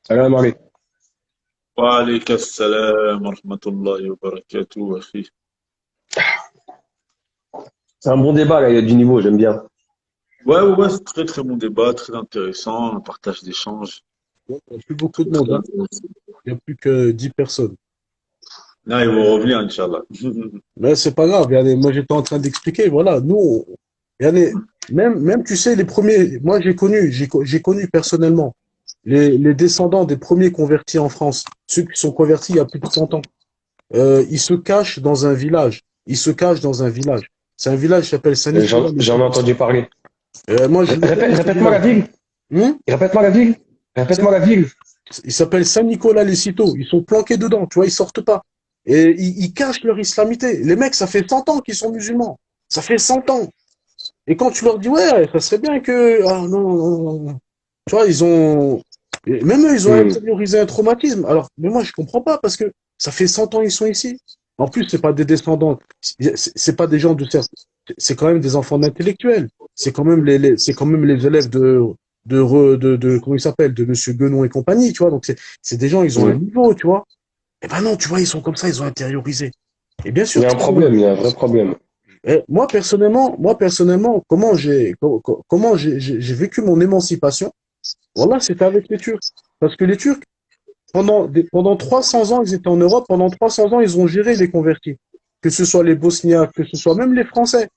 Salam alaikum. وعليك السلام ورحمة الله وبركاته أخي. C'est un bon débat, là, il y a du niveau, j'aime bien. Ouais, c'est très très bon débat, très intéressant, un partage d'échanges, Bon, il n'y a plus beaucoup de monde, très hein. intéressant. Il n'y a plus que 10 personnes. Là, ils vont revenir, Inch'Allah. Mais c'est pas grave. Moi, j'étais en train d'expliquer. Voilà, nous, même, tu sais, les premiers. Moi, j'ai connu personnellement les descendants des premiers convertis en France, ceux qui sont convertis il y a plus de 100 ans. Ils se cachent dans un village. Ils se cachent dans un village. C'est un village qui s'appelle J'en, Saint-Nicolas-les-Citeaux. j'en ai entendu parler. Moi, je le connais, ce Répète-moi la village. ville. Hum. Répète-moi la ville. Répète-moi la ville. Il s'appelle Saint-Nicolas-les-Citeaux. Ils sont planqués dedans, tu vois, ils sortent pas. Et ils cachent leur islamité. Les mecs, ça fait 100 ans qu'ils sont musulmans. Ça fait 100 ans. Et quand tu leur dis, ouais, ça serait bien que, ah non, non, non, non. Tu vois, et même eux, ils ont Hmm. intériorisé un traumatisme. Alors, mais moi, je comprends pas parce que ça fait 100 ans qu'ils sont ici. En plus, c'est pas des descendants, c'est pas des gens de certes, c'est quand même des enfants d'intellectuels. C'est quand même c'est quand même les élèves comment il s'appelle, de Monsieur Guenon et compagnie, tu vois. Donc, c'est des gens, ils ont un Hmm. niveau, tu vois. Eh ben non, tu vois, ils sont comme ça, ils ont intériorisé. Et bien Il sûr y a que un c'est dommage. problème, il y a un vrai problème. Et moi personnellement, comment j'ai vécu mon émancipation? Voilà, c'était avec les Turcs. Parce que les Turcs, pendant 300 ans, ils étaient en Europe, pendant 300 ans, ils ont géré les convertis. Que ce soit les Bosniaques, que ce soit même les Français.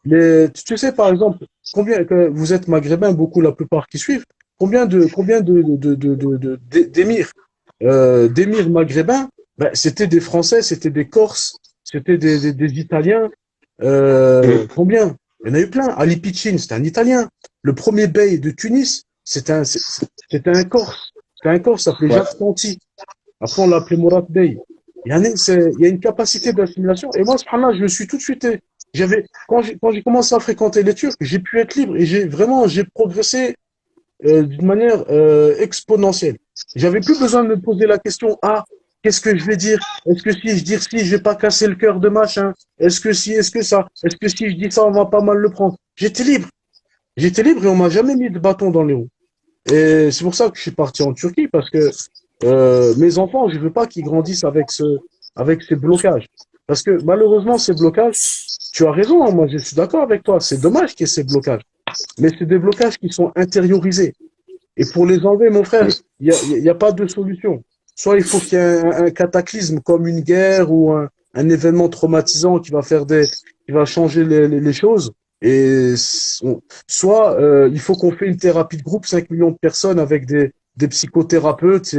Tu sais, par exemple, combien, que vous êtes maghrébins, beaucoup, la plupart qui suivent, d'émirs, d'émirs maghrébins, ben, c'était des Français, c'était des Corses, c'était des Italiens, Hmm. combien? Il y en a eu plein. Ali Pichin, c'était un Italien. Le premier bey de Tunis, c'était un Corse. C'était un Corse, s'appelait Ouais. Jacques Conti. Après, on l'a appelé Mourad Bey. Il y a une capacité d'assimilation. Et moi, subhanallah, je me suis tout de suite, quand j'ai commencé à fréquenter les Turcs, j'ai pu être libre et j'ai progressé d'une manière exponentielle. J'avais plus besoin de me poser la question, ah, qu'est-ce que je vais dire? Est-ce que si je dis si, je vais pas casser le cœur de machin? Est-ce que si, est-ce que ça? Est-ce que si je dis ça, on va pas mal le prendre? J'étais libre. J'étais libre et on m'a jamais mis de bâton dans les roues. Et c'est pour ça que je suis parti en Turquie, parce que mes enfants, je veux pas qu'ils grandissent avec ces blocages. Parce que malheureusement, ces blocages, tu as raison, hein, moi je suis d'accord avec toi, c'est dommage qu'il y ait ces blocages. Mais c'est des blocages qui sont intériorisés. Et pour les enlever, mon frère, Hmm. il y a pas de solution. Soit il faut qu'il y ait un cataclysme comme une guerre ou un événement traumatisant qui va changer les choses. Soit il faut qu'on fait une thérapie de groupe, 5 millions de personnes avec des psychothérapeutes.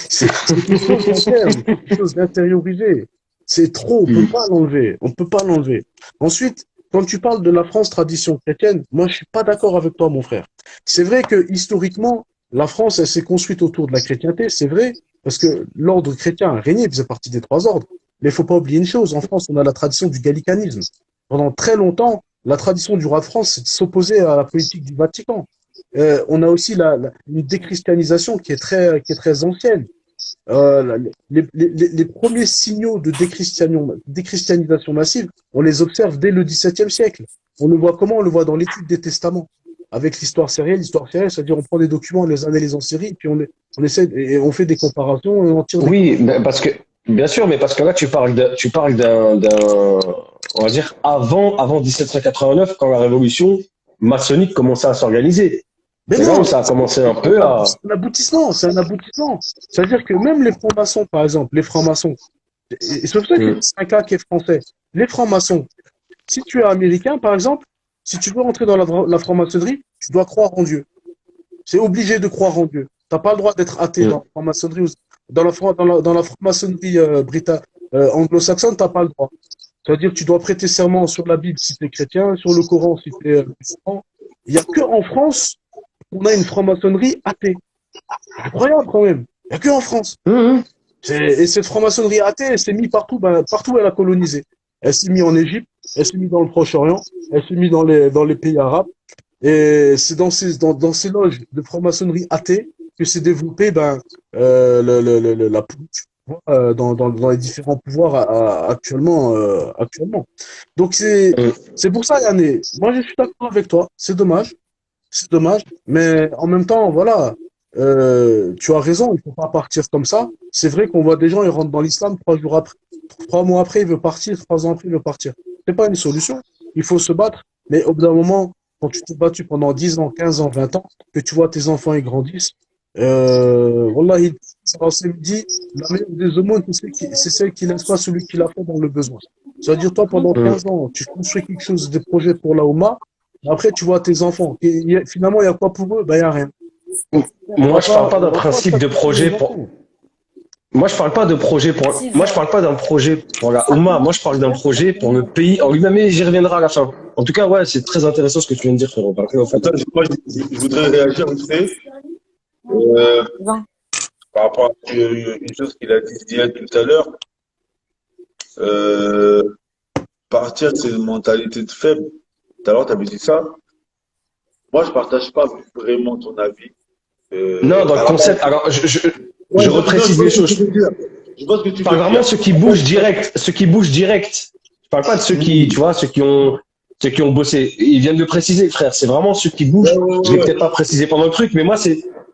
C'est quelque chose d'interne, c'est quelque chose d'intériorisé. C'est trop, on peut Hmm. pas l'enlever. On peut pas l'enlever. Ensuite, quand tu parles de la France tradition chrétienne, moi je suis pas d'accord avec toi, mon frère. C'est vrai que historiquement, la France, elle s'est construite autour de la chrétienté, c'est vrai, parce que l'ordre chrétien a régné, il faisait partie des trois ordres. Mais il faut pas oublier une chose, en France, on a la tradition du gallicanisme. Pendant très longtemps, la tradition du roi de France, c'est de s'opposer à la politique du Vatican. On a aussi une déchristianisation qui est très ancienne. Les premiers signaux de déchristianisation massive, on les observe dès le XVIIe siècle. On le voit comment? On le voit dans l'étude des testaments, avec l'histoire sérielle, c'est-à-dire on prend des documents, on les analyse en série, puis on essaie et on fait des comparaisons et on tire des Oui, conclusions. parce que, bien sûr, mais parce que là, tu parles on va dire, avant 1789, quand la révolution maçonnique commençait à s'organiser. Mais C'est là où non, ça a commencé un peu à, c'est un aboutissement, c'est un aboutissement. C'est-à-dire que même les francs-maçons, par exemple, les francs-maçons, et c'est pour ça que hmm. c'est un cas qui est français, les francs-maçons, si tu es américain, par exemple, si tu veux rentrer dans la franc-maçonnerie, tu dois croire en Dieu. C'est obligé de croire en Dieu. Tu n'as pas le droit d'être athée dans Hmm. la franc-maçonnerie. Dans la franc-maçonnerie anglo-saxonne, tu n'as pas le droit. C'est-à-dire que tu dois prêter serment sur la Bible si tu es chrétien, sur le Coran si tu es musulman. Il n'y a que en France qu'on a une franc-maçonnerie athée. C'est incroyable quand même. Il n'y a que en France. Hmm. Et cette franc-maçonnerie athée, elle s'est mise partout, ben, partout elle a colonisé. Elle s'est mise en Égypte, elle s'est mise dans le Proche-Orient, elle s'est mise dans les pays arabes. Et c'est dans ces loges de franc-maçonnerie athée que s'est développé ben, la politique dans les différents pouvoirs actuellement. Donc Hmm. c'est pour ça, Yanné. Moi, je suis d'accord avec toi. C'est dommage, mais en même temps, voilà. tu as raison, il faut pas partir comme ça. C'est vrai qu'on voit des gens, ils rentrent dans l'islam 3 jours après, 3 mois après, ils veulent partir, 3 ans après, ils veulent partir. C'est pas une solution. Il faut se battre. Mais au bout d'un moment, quand tu t'es battu pendant 10 ans, 15 ans, 20 ans, que tu vois tes enfants, ils grandissent, Wallahi, ça me dit, la meilleure des aumônes, c'est celle qui laisse pas celui qui l'a fait dans le besoin. C'est-à-dire, toi, pendant Hum. 15 ans, tu construis quelque chose, des projets pour la Oumma, après, tu vois tes enfants. Et finalement, il y a quoi pour eux? Ben, il y a rien. Moi, je parle pas On d'un va pas principe de sacrifier les projet pour. enfants. Moi, je parle pas de projet pour. Moi, je parle pas d'un projet pour la Oumma. Moi, je parle d'un projet pour le pays en lui-même. Et j'y reviendrai à la fin. En tout cas, ouais, c'est très intéressant ce que tu viens de dire, frérot. En fait. Attends, moi, je voudrais réagir vite fait, euh, par rapport à une chose qu'il a dit Ziad tout à l'heure. Euh, Partir, c'est une mentalité de faible. Tout à l'heure, tu avais dit ça. Moi, je partage pas vraiment ton avis. Non, dans le À la base, concept. Alors, ouais, je non, je reprécise vois les ce que choses. tu veux dire. Je vois ce que tu Je parle veux vraiment dire. de ceux qui En fait, bougent direct. Ceux qui bougent direct. Je parle pas de ceux qui, tu vois, ceux qui ont bossé. Ils viennent de préciser, frère. C'est vraiment ceux qui ouais, bougent. ouais, Je l'ai ouais. peut-être pas précisé pendant le truc, mais moi,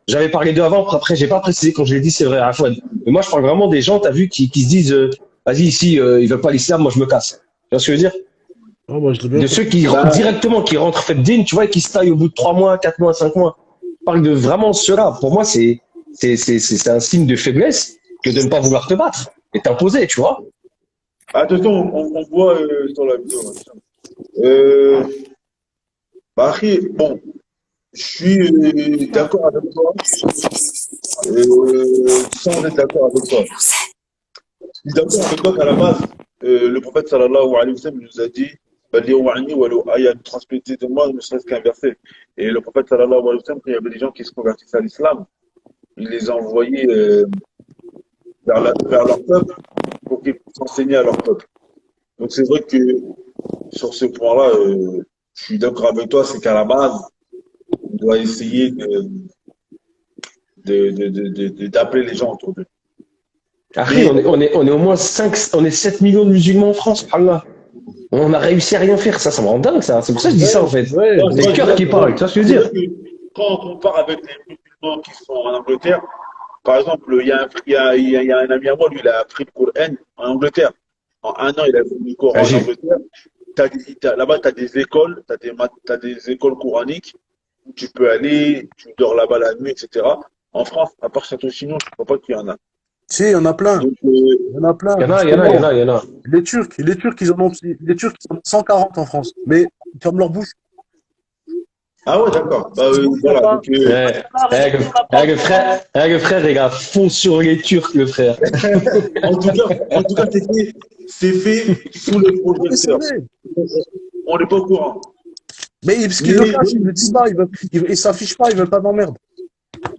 j'avais parlé d'eux avant. Après, j'ai pas précisé quand je l'ai dit, c'est vrai, à Fouad. Mais moi, je parle vraiment des gens, t'as vu, qui se disent, vas-y, ici, ils veulent pas l'islam, moi, je me casse. Tu vois ce que je veux dire? Ah, moi, je l'ai bien De ceux compris. qui, Bah, directement, qui rentrent fait din, tu vois, et qui se taillent au bout de 3 mois, 4 mois, 5 mois. Je parle de vraiment ceux-là. Pour moi, c'est un signe de faiblesse que de ne pas vouloir te battre et t'imposer, tu vois. attention, on voit sur la vidéo. Machin. Euh, Bah, Akhi, bon, je suis d'accord avec toi, sans être d'accord avec toi. Je suis d'accord avec toi qu'à la base, le prophète sallallahu alayhi wa sallam nous a dit Ballighu anni walau aya, transmettez de moi ne serait-ce qu'un verset. Et le prophète sallallahu alayhi wa sallam, quand il y avait des gens qui se convertissaient à l'islam, il les a envoyés vers leur peuple pour qu'ils puissent enseigner à leur peuple. Donc c'est vrai que sur ce point-là, je suis d'accord avec toi, c'est qu'à la base, on doit essayer d'appeler les gens autour d'eux. Après, Mais on est au moins 5, on est 7 millions de musulmans en France, Allah. On a réussi à rien faire, ça me rend dingue, ça. C'est pour ça que je dis ça, en Ouais, fait. ouais, moi, C'est le cœur qui parle, tu vois ce que je c'est veux vrai dire? que quand on compare avec les musulmans qui sont en Angleterre, par exemple, il y a un ami à moi, lui, il a appris le Coran en Angleterre. En un an, il a appris le Coran en Agis. Angleterre. Là-bas, tu as des écoles, t'as des écoles coraniques où tu peux aller, tu dors là-bas la nuit, etc. En France, à part Château-Chinon, je ne crois pas qu'il y en a. si, il y en a plein. Donc, Il y en a plein, Il y en a, il y en a, il y en justement. a, il y en a. Les Turcs, ils en ont 140 en France. Mais ils ferment leur bouche. ah ouais, d'accord. Bah, Ils ne voilà. pas. Donc, Le frère, le frère, les gars, fond sur les Turcs, le frère. en tout cas, c'est fait sous le Non, mais c'est projecteur. vrai. On n'est pas au courant. Parce qu'ils le Mais cachent, ils ne le disent pas. Ils s'affichent pas, ils veulent pas d'emmerde.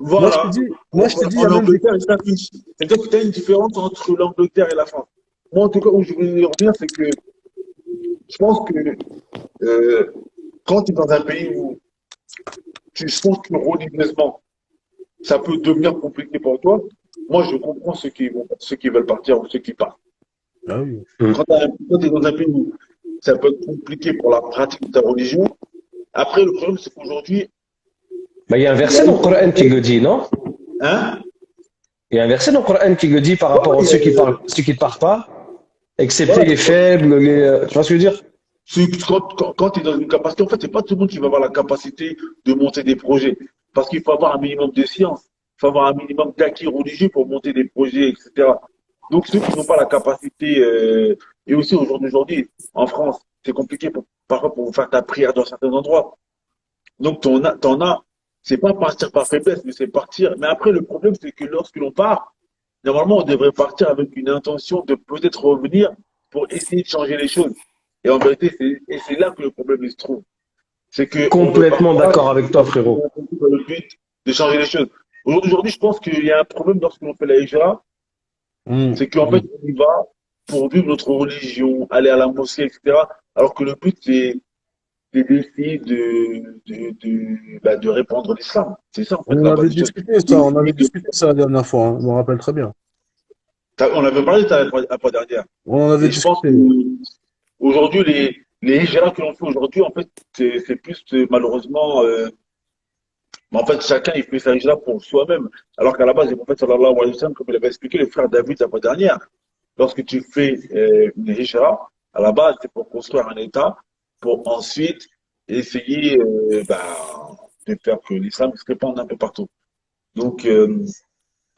Moi, je te voilà, dis, moi, je te dis, il y a en même des. Angleterre, il s'affiche. C'est-à-dire que tu as une différence entre l'Angleterre et la France. Moi, en tout cas, où je voulais en revenir, c'est que je pense que euh, quand tu es dans un pays où je pense que religieusement, ça peut devenir compliqué pour toi, moi, je comprends ceux qui veulent partir ou ceux qui partent. Ah oui. Hmm. Quand tu es dans un pays où ça peut être compliqué pour la pratique de ta religion, après, le problème, c'est qu'aujourd'hui, Bah, il y a un il y a verset dans le Coran qui le dit, non? hein? Il y a un verset dans le Coran qui le dit par Ouais, rapport à ceux qui parlent, ceux qui ne partent pas, excepté voilà, les faibles, tu vois ce que je veux dire? quand tu es dans une capacité, en fait, c'est pas tout le monde qui va avoir la capacité de monter des projets. Parce qu'il faut avoir un minimum de science, il faut avoir un minimum d'acquis religieux pour monter des projets, etc. Donc, ceux qui n'ont pas la capacité, et aussi au jour d'aujourd'hui, en France, c'est compliqué parfois pour faire ta prière dans certains endroits. Donc, t'en as, c'est pas partir par faiblesse, mais c'est partir. Mais après, le problème, c'est que lorsque l'on part, normalement, on devrait partir avec une intention de peut-être revenir pour essayer de changer les choses. Et en vérité, c'est là que le problème il se trouve. C'est qu'on ne part Complètement pas d'accord avec toi, frérot. dans le but de changer les choses. Aujourd'hui, je pense qu'il y a un problème lorsque l'on fait la hijra, Hum, c'est qu'en hum. fait, on y va pour vivre notre religion, aller à la mosquée, etc. Alors que le but, c'est d'essayer de répandre l'islam. C'est ça, en fait, On en la base avait des choses. discuté ça, on avait discuté ça la dernière fois, hein, je me rappelle très bien. On avait parlé de ça la fois dernière. On en avait Et je pense discuté. qu'aujourd'hui, les hijras que l'on fait aujourd'hui, en fait, c'est plus malheureusement Mais en fait, chacun, il fait sa hijra pour soi-même. Alors qu'à la base, le prophète sallallahu alayhi wa sallam, comme il avait expliqué, le frère David la fois dernière, lorsque tu fais une hijra, à la base, c'est pour construire un État, pour ensuite essayer de faire que l'islam se répande un peu partout. Donc,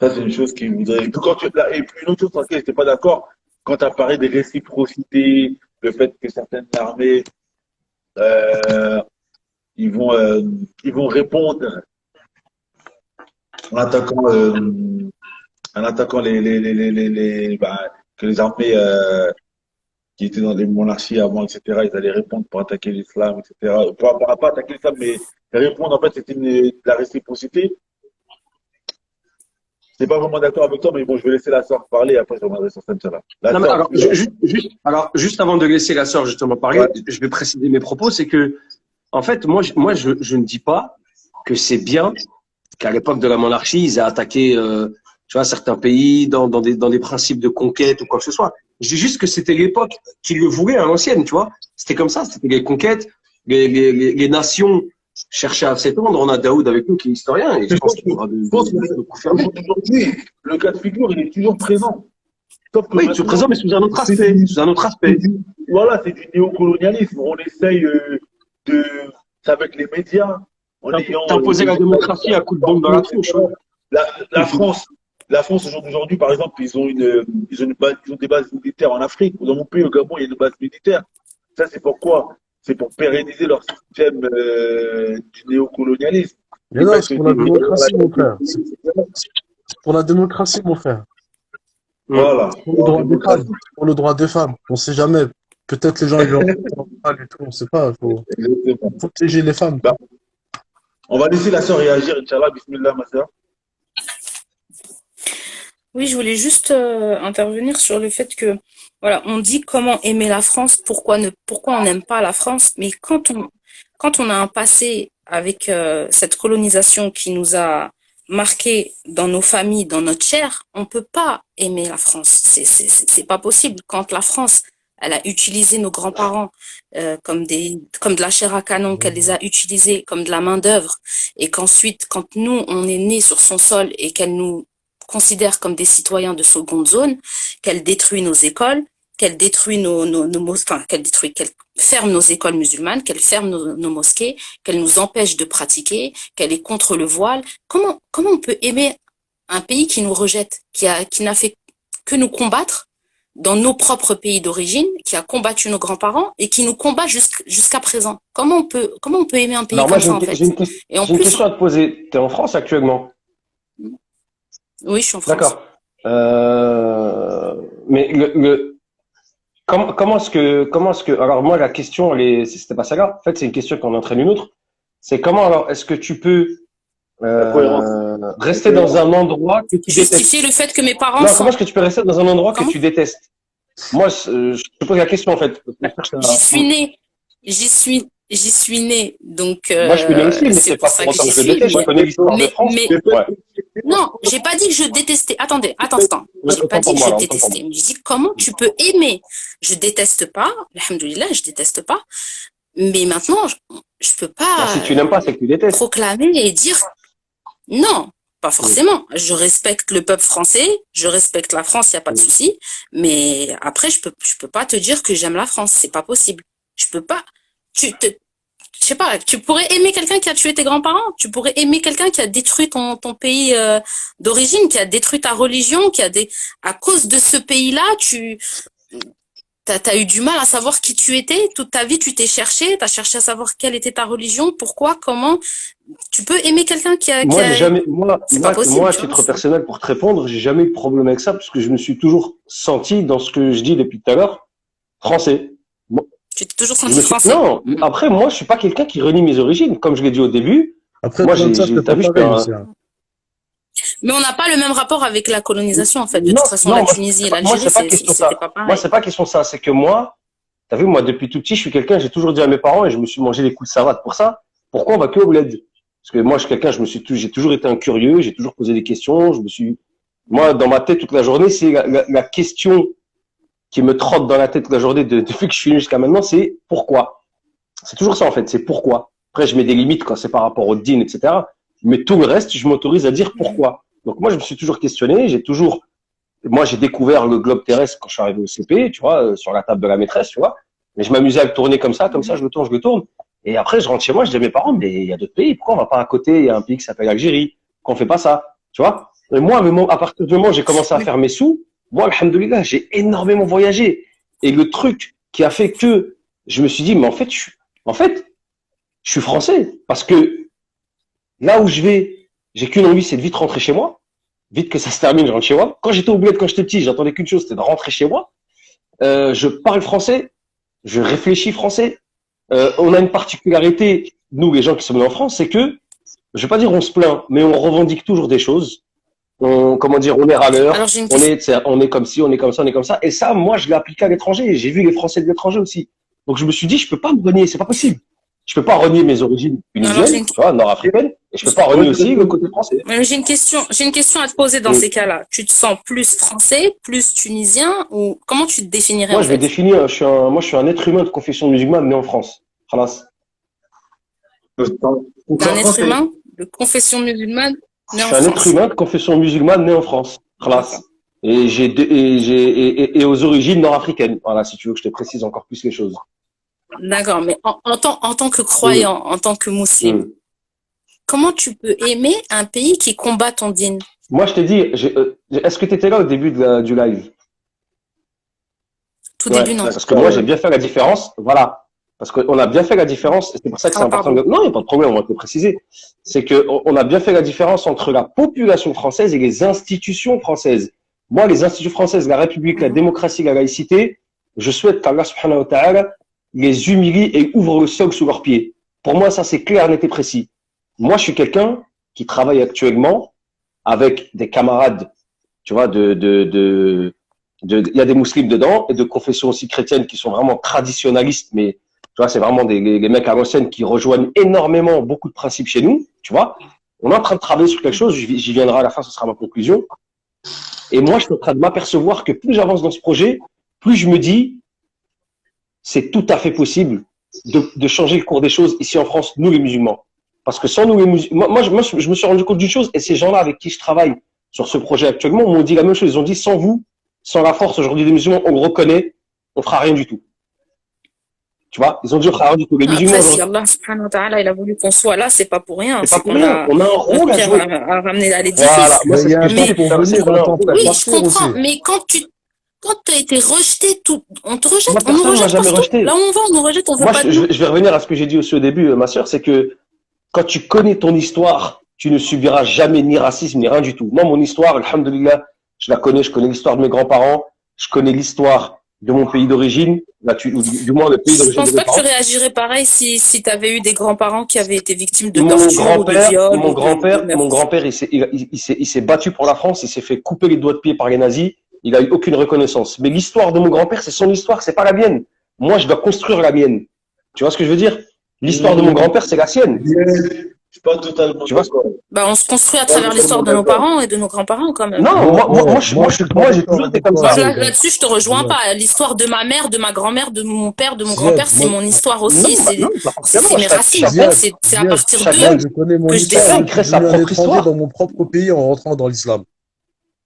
ça, c'est une chose qui voudrait. Et puis une autre chose sur laquelle je n'étais pas d'accord, quand tu as parlé des réciprocités, le fait que certaines armées, euh, ils vont, euh, ils vont répondre en attaquant, que les armées qui étaient dans les monarchies avant, etc., ils allaient répondre pour attaquer l'islam, etc. Pas attaquer l'islam, mais répondre, en fait, c'était de la réciprocité. Je n'ai pas vraiment d'accord avec toi, mais bon, je vais laisser la sœur parler et après je reviendrai sur cette là. Non, mais juste avant de laisser la sœur justement parler, Ouais. je vais préciser mes propos, c'est que, en fait, je ne dis pas que c'est bien qu'à l'époque de la monarchie, ils aient attaqué, tu vois, certains pays dans des principes de conquête ou quoi que ce soit. Je dis juste que c'était l'époque qu'ils le voulaient à l'ancienne, tu vois. C'était comme ça, c'était les conquêtes, les nations cherchaient à s'étendre. On a Daoud avec nous qui est historien et je pense qu'il pourra Je pense que de confirmer. aujourd'hui, le cas de figure, il est toujours présent. Sauf que Oui, tu maintenant, présent, mais sous un autre c'est aspect, du, sous un autre c'est aspect. du- voilà, c'est du néocolonialisme. On essaye de, c'est avec les médias, en ayant T'imposer la démocratie à coup de bombe dans la tronche. Hein. La, la France, la France aujourd'hui, par exemple, ils ont des bases militaires en Afrique. Dans mon pays, au Gabon, il y a une base militaire. Ça, c'est pourquoi? C'est pour pérenniser leur système du néocolonialisme. Mais non, c'est pour la démocratie, mon frère. C'est pour la démocratie, mon frère. Voilà. Pour le droit des femmes. Pour le droit des femmes. On sait jamais. Peut-être les gens, ils vont et tout. On sait pas. Il faut Exactement. protéger les femmes. Bah, on va laisser la sœur réagir, Inch'Allah. Bismillah, ma sœur. Oui, je voulais juste intervenir sur le fait que, voilà, on dit comment aimer la France, pourquoi on n'aime pas la France, mais quand on a un passé avec cette colonisation qui nous a marqué dans nos familles, dans notre chair, on peut pas aimer la France. C'est pas possible. Quand la France, elle a utilisé nos grands-parents comme de la chair à canon, qu'elle les a utilisés comme de la main-d'œuvre, et qu'ensuite, quand nous, on est nés sur son sol et qu'elle nous considère comme des citoyens de seconde zone, qu'elle détruit nos écoles, qu'elle détruit qu'elle ferme nos écoles musulmanes, qu'elle ferme nos mosquées, qu'elle nous empêche de pratiquer, qu'elle est contre le voile. Comment on peut aimer un pays qui nous rejette, qui n'a fait que nous combattre dans nos propres pays d'origine, qui a combattu nos grands-parents et qui nous combat jusqu'à présent? Comment on peut aimer un pays Alors moi, comme ça, en fait? Et en j'ai une plus, question à te poser. Tu es en France actuellement? oui, je suis en France. D'accord. Mais comment est-ce que, alors moi, la question, c'était pas ça là. En fait, c'est une question qu'on entraîne une autre. C'est comment, alors, est-ce que tu peux, La cohérence. rester dans un endroit que tu détestes? Justifier le fait que mes parents Non, sont... comment est-ce que tu peux rester dans un endroit que Comment tu détestes? Moi, je te pose la question, en fait. J'y suis née, donc Moi, je suis né aussi, mais c'est c'est pour pas ça pour que autant j'y que je suis. déteste. Je connais l'histoire de France. Mais Ouais. non, j'ai pas dit que je détestais. Attendez, attends. J'ai Autant pas dit pour que moi, je là, autant pour détestais. Mais je dis comment tu peux aimer. Je déteste pas. Alhamdoulilah, je déteste pas. Mais maintenant, je peux Bah, pas si tu n'aimes pas, c'est que tu détestes. proclamer et dire non. Pas forcément. Je respecte le peuple français, je respecte la France, il y a pas de souci. Mais après, je peux pas te dire que j'aime la France. C'est pas possible. Je peux pas. Je sais pas, tu pourrais aimer quelqu'un qui a tué tes grands-parents, tu pourrais aimer quelqu'un qui a détruit ton pays d'origine, qui a détruit ta religion, à cause de ce pays-là, t'as eu du mal à savoir qui tu étais, toute ta vie tu t'es cherché, t'as cherché à savoir quelle était ta religion, pourquoi, comment. Tu peux aimer quelqu'un Moi, j'ai jamais, c'est pas possible, moi, à tu vois. titre personnel, pour te répondre, j'ai jamais eu de problème avec ça, parce que je me suis toujours senti, dans ce que je dis depuis tout à l'heure, français. Tu t'es toujours senti français. Non, après, moi, je suis pas quelqu'un qui renie mes origines. Comme je l'ai dit au début, Après, moi, comme ça, j'ai, c'est t'as pas vu, je pareil, suis un- aussi, hein. Mais on n'a pas le même rapport avec la colonisation, en fait. De Non, toute façon, non, la moi, Tunisie et moi, l'Algérie, c'est pas question c'était ça. pas pareil. Moi, c'est pas question ça. C'est que moi, t'as vu, moi, depuis tout petit, je suis quelqu'un, j'ai toujours dit à mes parents, et je me suis mangé les coups de savate pour ça. Pourquoi on va que au bled? Parce que moi, je suis quelqu'un, j'ai toujours été un curieux, j'ai toujours posé des questions, moi, dans ma tête, toute la journée, c'est la question qui me trotte dans la tête toute la journée depuis que je suis né jusqu'à maintenant, c'est pourquoi? C'est toujours ça, en fait, c'est pourquoi. Après, je mets des limites quand c'est par rapport au dîn, etc. mais tout le reste, je m'autorise à dire pourquoi. Donc moi, je me suis toujours questionné, moi, j'ai découvert le globe terrestre quand je suis arrivé au CP, tu vois, sur la table de la maîtresse, tu vois. Mais je m'amusais à le tourner comme ça, je le tourne, je le tourne. Et après, je rentre chez moi, je dis à mes parents, mais il y a d'autres pays, pourquoi on va pas à côté, il y a un pays qui s'appelle Algérie, pourquoi on fait pas ça, tu vois. Et moi, à partir du moment où j'ai commencé à faire mes sous, moi, alhamdoulilah, j'ai énormément voyagé. Et le truc qui a fait que je me suis dit, mais en fait, je suis français. Parce que là où je vais, j'ai qu'une envie, c'est de vite rentrer chez moi. Vite que ça se termine, je rentre chez moi. Quand j'étais au bled, quand j'étais petit, j'attendais qu'une chose, c'était de rentrer chez moi. Je parle français, je réfléchis français. On a une particularité, nous, les gens qui sommes nés en France, c'est que, je vais pas dire on se plaint, mais on revendique toujours des choses. On est râleur, Alors, j'ai une question. on est comme ci, on est comme ça, on est comme ça. Et ça, moi, je l'ai appliqué à l'étranger. J'ai vu les Français de l'étranger aussi. Donc, je me suis dit, je peux pas me renier, c'est pas possible. Je peux pas renier mes origines Alors, tunisiennes, tu vois, nord-africaines, et je peux pas renier aussi le côté français. j'ai une question à te poser dans ces cas-là. Tu te sens plus français, plus tunisien, ou comment tu te définirais Moi, en je vais fait? définir, je suis un être humain de confession musulmane né en France. Khalas. T'es un être humain de confession musulmane Je né en suis un être France. humain de confession musulmane né en France. Khalas. D'accord. Et aux origines nord-africaines. Voilà, si tu veux que je te précise encore plus les choses. D'accord, mais en tant que Mm, croyant, en tant que musulman, mm. comment tu peux aimer un pays qui combat ton dîn? Moi, je t'ai dit, est-ce que tu étais là au début du live? Tout Ouais, début, non. parce que moi, j'ai bien fait la différence. Voilà. Parce qu'on a bien fait la différence. Et c'est pour ça que c'est Ah, important. pardon. Non, il n'y a pas de problème, on va te le préciser. C'est que on a bien fait la différence entre la population française et les institutions françaises. Moi, les institutions françaises, la République, la Mhm. démocratie, la laïcité, je souhaite qu'Allah subhanahu wa ta'ala les humilie et ouvre le sol sous leurs pieds. Pour moi, ça, c'est clair, net et précis. Moi, je suis quelqu'un qui travaille actuellement avec des camarades, tu vois, il y a des musulmans dedans et de confessions aussi chrétiennes qui sont vraiment traditionnalistes, mais tu vois, c'est vraiment les mecs à l'ancienne qui rejoignent énormément beaucoup de principes chez nous, tu vois. On est en train de travailler sur quelque chose, j'y viendrai à la fin, ce sera ma conclusion. Et moi, je suis en train de m'apercevoir que plus j'avance dans ce projet, plus je me dis, c'est tout à fait possible de changer le cours des choses ici en France, nous les musulmans. Parce que sans nous les musulmans, je me suis rendu compte d'une chose, et ces gens-là avec qui je travaille sur ce projet actuellement m'ont dit la même chose. Ils ont dit, sans vous, sans la force aujourd'hui des musulmans, on le reconnaît, on fera rien du tout. Tu vois, ils ont dit, on fera rien du tout. Les musulmans Après, si aujourd'hui, Allah subhanahu wa ta'ala, il a voulu qu'on soit là, c'est pas pour rien. c'est pas C'est pour qu'on rien. a On a un notre rôle à pierre jouer. à ramener à Voilà, l'édifice. moi Mais c'est il y ce a que un je temps dis, pour c'est venir, qu'on a un un temps rôle à pour jouer. Oui, je partir aussi. comprends, mais quand tu as été rejeté, on te rejette, Moi, on nous personne ne m'a rejette jamais partout. rejeté. Là où on va, on nous rejette, on veut Moi, pas de nous. je vais revenir à ce que j'ai dit aussi au début, ma sœur, c'est que quand tu connais ton histoire, tu ne subiras jamais ni racisme, ni rien du tout. Moi, mon histoire, alhamdoulilah, je la connais, je connais l'histoire de mes grands-parents, je connais l'histoire de mon pays d'origine, du moins le pays Je d'origine de pense mes pas que tu parents. réagirais pareil si tu avais eu des grands-parents qui avaient été victimes de torture ou de viol ou de Mon meurtre. grand-père, il s'est battu pour la France, il s'est fait couper les doigts de pied par les nazis, il a eu aucune reconnaissance. Mais l'histoire de mon grand-père, c'est son histoire, c'est pas la mienne. Moi, je dois construire la mienne. Tu vois ce que je veux dire? L'histoire de mon grand-père, c'est la sienne. Je suis pas totalement Tu vois? d'accord. Bah, on se construit à Pas travers l'histoire totalement de nos d'accord. parents et de nos grands-parents quand même. Non, Je suis pas moi, j'ai d'accord toujours été avec comme toi, Moi, ça. Ziad, hein. là-dessus, je te rejoins Ziad, pas. L'histoire de ma mère, de ma grand-mère, de mon père, de mon Ziad, grand-père, c'est moi, mon histoire Non, aussi. non, pas forcément. C'est mes racines. Ziad, C'est à partir moi, Chacun, d'eux je connais mon que je histoire. chacun, Je il suis crée sa devenu un propre étranger histoire. dans mon propre pays en rentrant dans l'islam.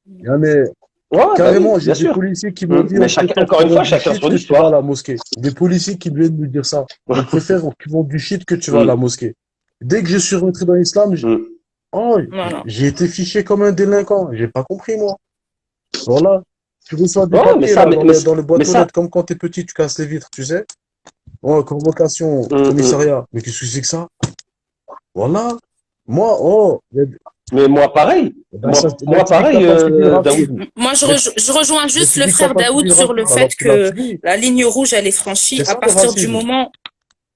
Mais Ouais, bah carrément, oui, j'ai bien des sûr. policiers qui m'ont dit Mais on chacun, préfère que encore tu une vends fois, du chacun shit son que tu vas à histoire. la mosquée. Des policiers qui viennent me dire ça. On préfère que tu vends du shit que tu vas à la mosquée. Dès que je suis rentré dans l'islam, oh, Voilà. j'ai été fiché comme un délinquant. J'ai pas compris, moi. Voilà. Tu reçois des Ouais, mais papiers ça, là dans les mais boîtes aux ça, lettres, comme quand t'es petit, tu casses les vitres, tu sais. Oh, convocation, hum, hum. commissariat. Mais qu'est-ce que c'est que ça? Voilà. Moi, oh, Mais moi, pareil. ben ça, là, Moi, tu dis que t'as pareil, pas suivi le Daoud. racisme. Moi, Mais, je rejoins mais juste tu le dis que t'as frère pas suivi Daoud le sur le racisme, alors fait tu l'as que suivi. la ligne rouge, elle est franchie C'est à ça le partir du racisme. moment.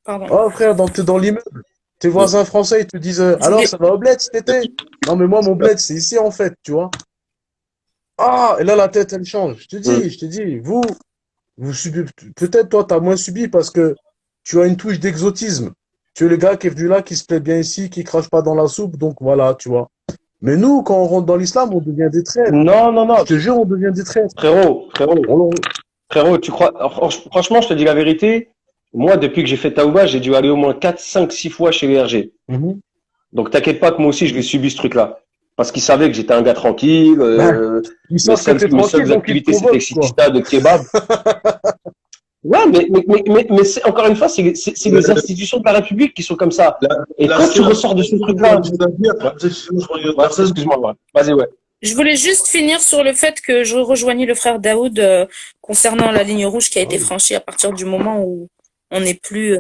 Pardon. Oh frère, t'es dans l'immeuble. Tes voisins français, ils te disent Je alors voulais. ça va au bled cet été? Non, mais moi, mon bled, c'est ici en fait, tu vois. Ah, et là, la tête, elle change. Hum. Je te dis, vous subissez, peut-être toi, t'as moins subi parce que tu as une touche d'exotisme. Tu es le gars qui est venu là, qui se plaît bien ici, qui crache pas dans la soupe, donc voilà, tu vois. Mais nous, quand on rentre dans l'islam, on devient des traîtres. Non, non, Je non. te jure, on devient des traîtres. Frérot, tu crois, franchement, je te dis la vérité. Moi, depuis que j'ai fait Taouba, j'ai dû aller au moins 4, 5, 6 fois chez les RG. Mhm. Donc, t'inquiète pas que moi aussi, je l'ai subi ce truc-là. Parce qu'ils savaient que j'étais un gars tranquille. Ils Mes savent que t'es seules, mes tranquille, seules donc ils te activités, c'était provoquent, quoi. Sixta de kebab. Ouais, mais encore une fois, c'est les institutions de la République qui sont comme ça. Et La quand tu sœur, ressors de ce je truc-là, veux dire, ouais, je prends une autre ouais, personne. excuse-moi, ouais. Vas-y, ouais. Je voulais juste finir sur le fait que je rejoignis le frère Daoud concernant la ligne rouge qui a été franchie à partir du moment où on n'est plus,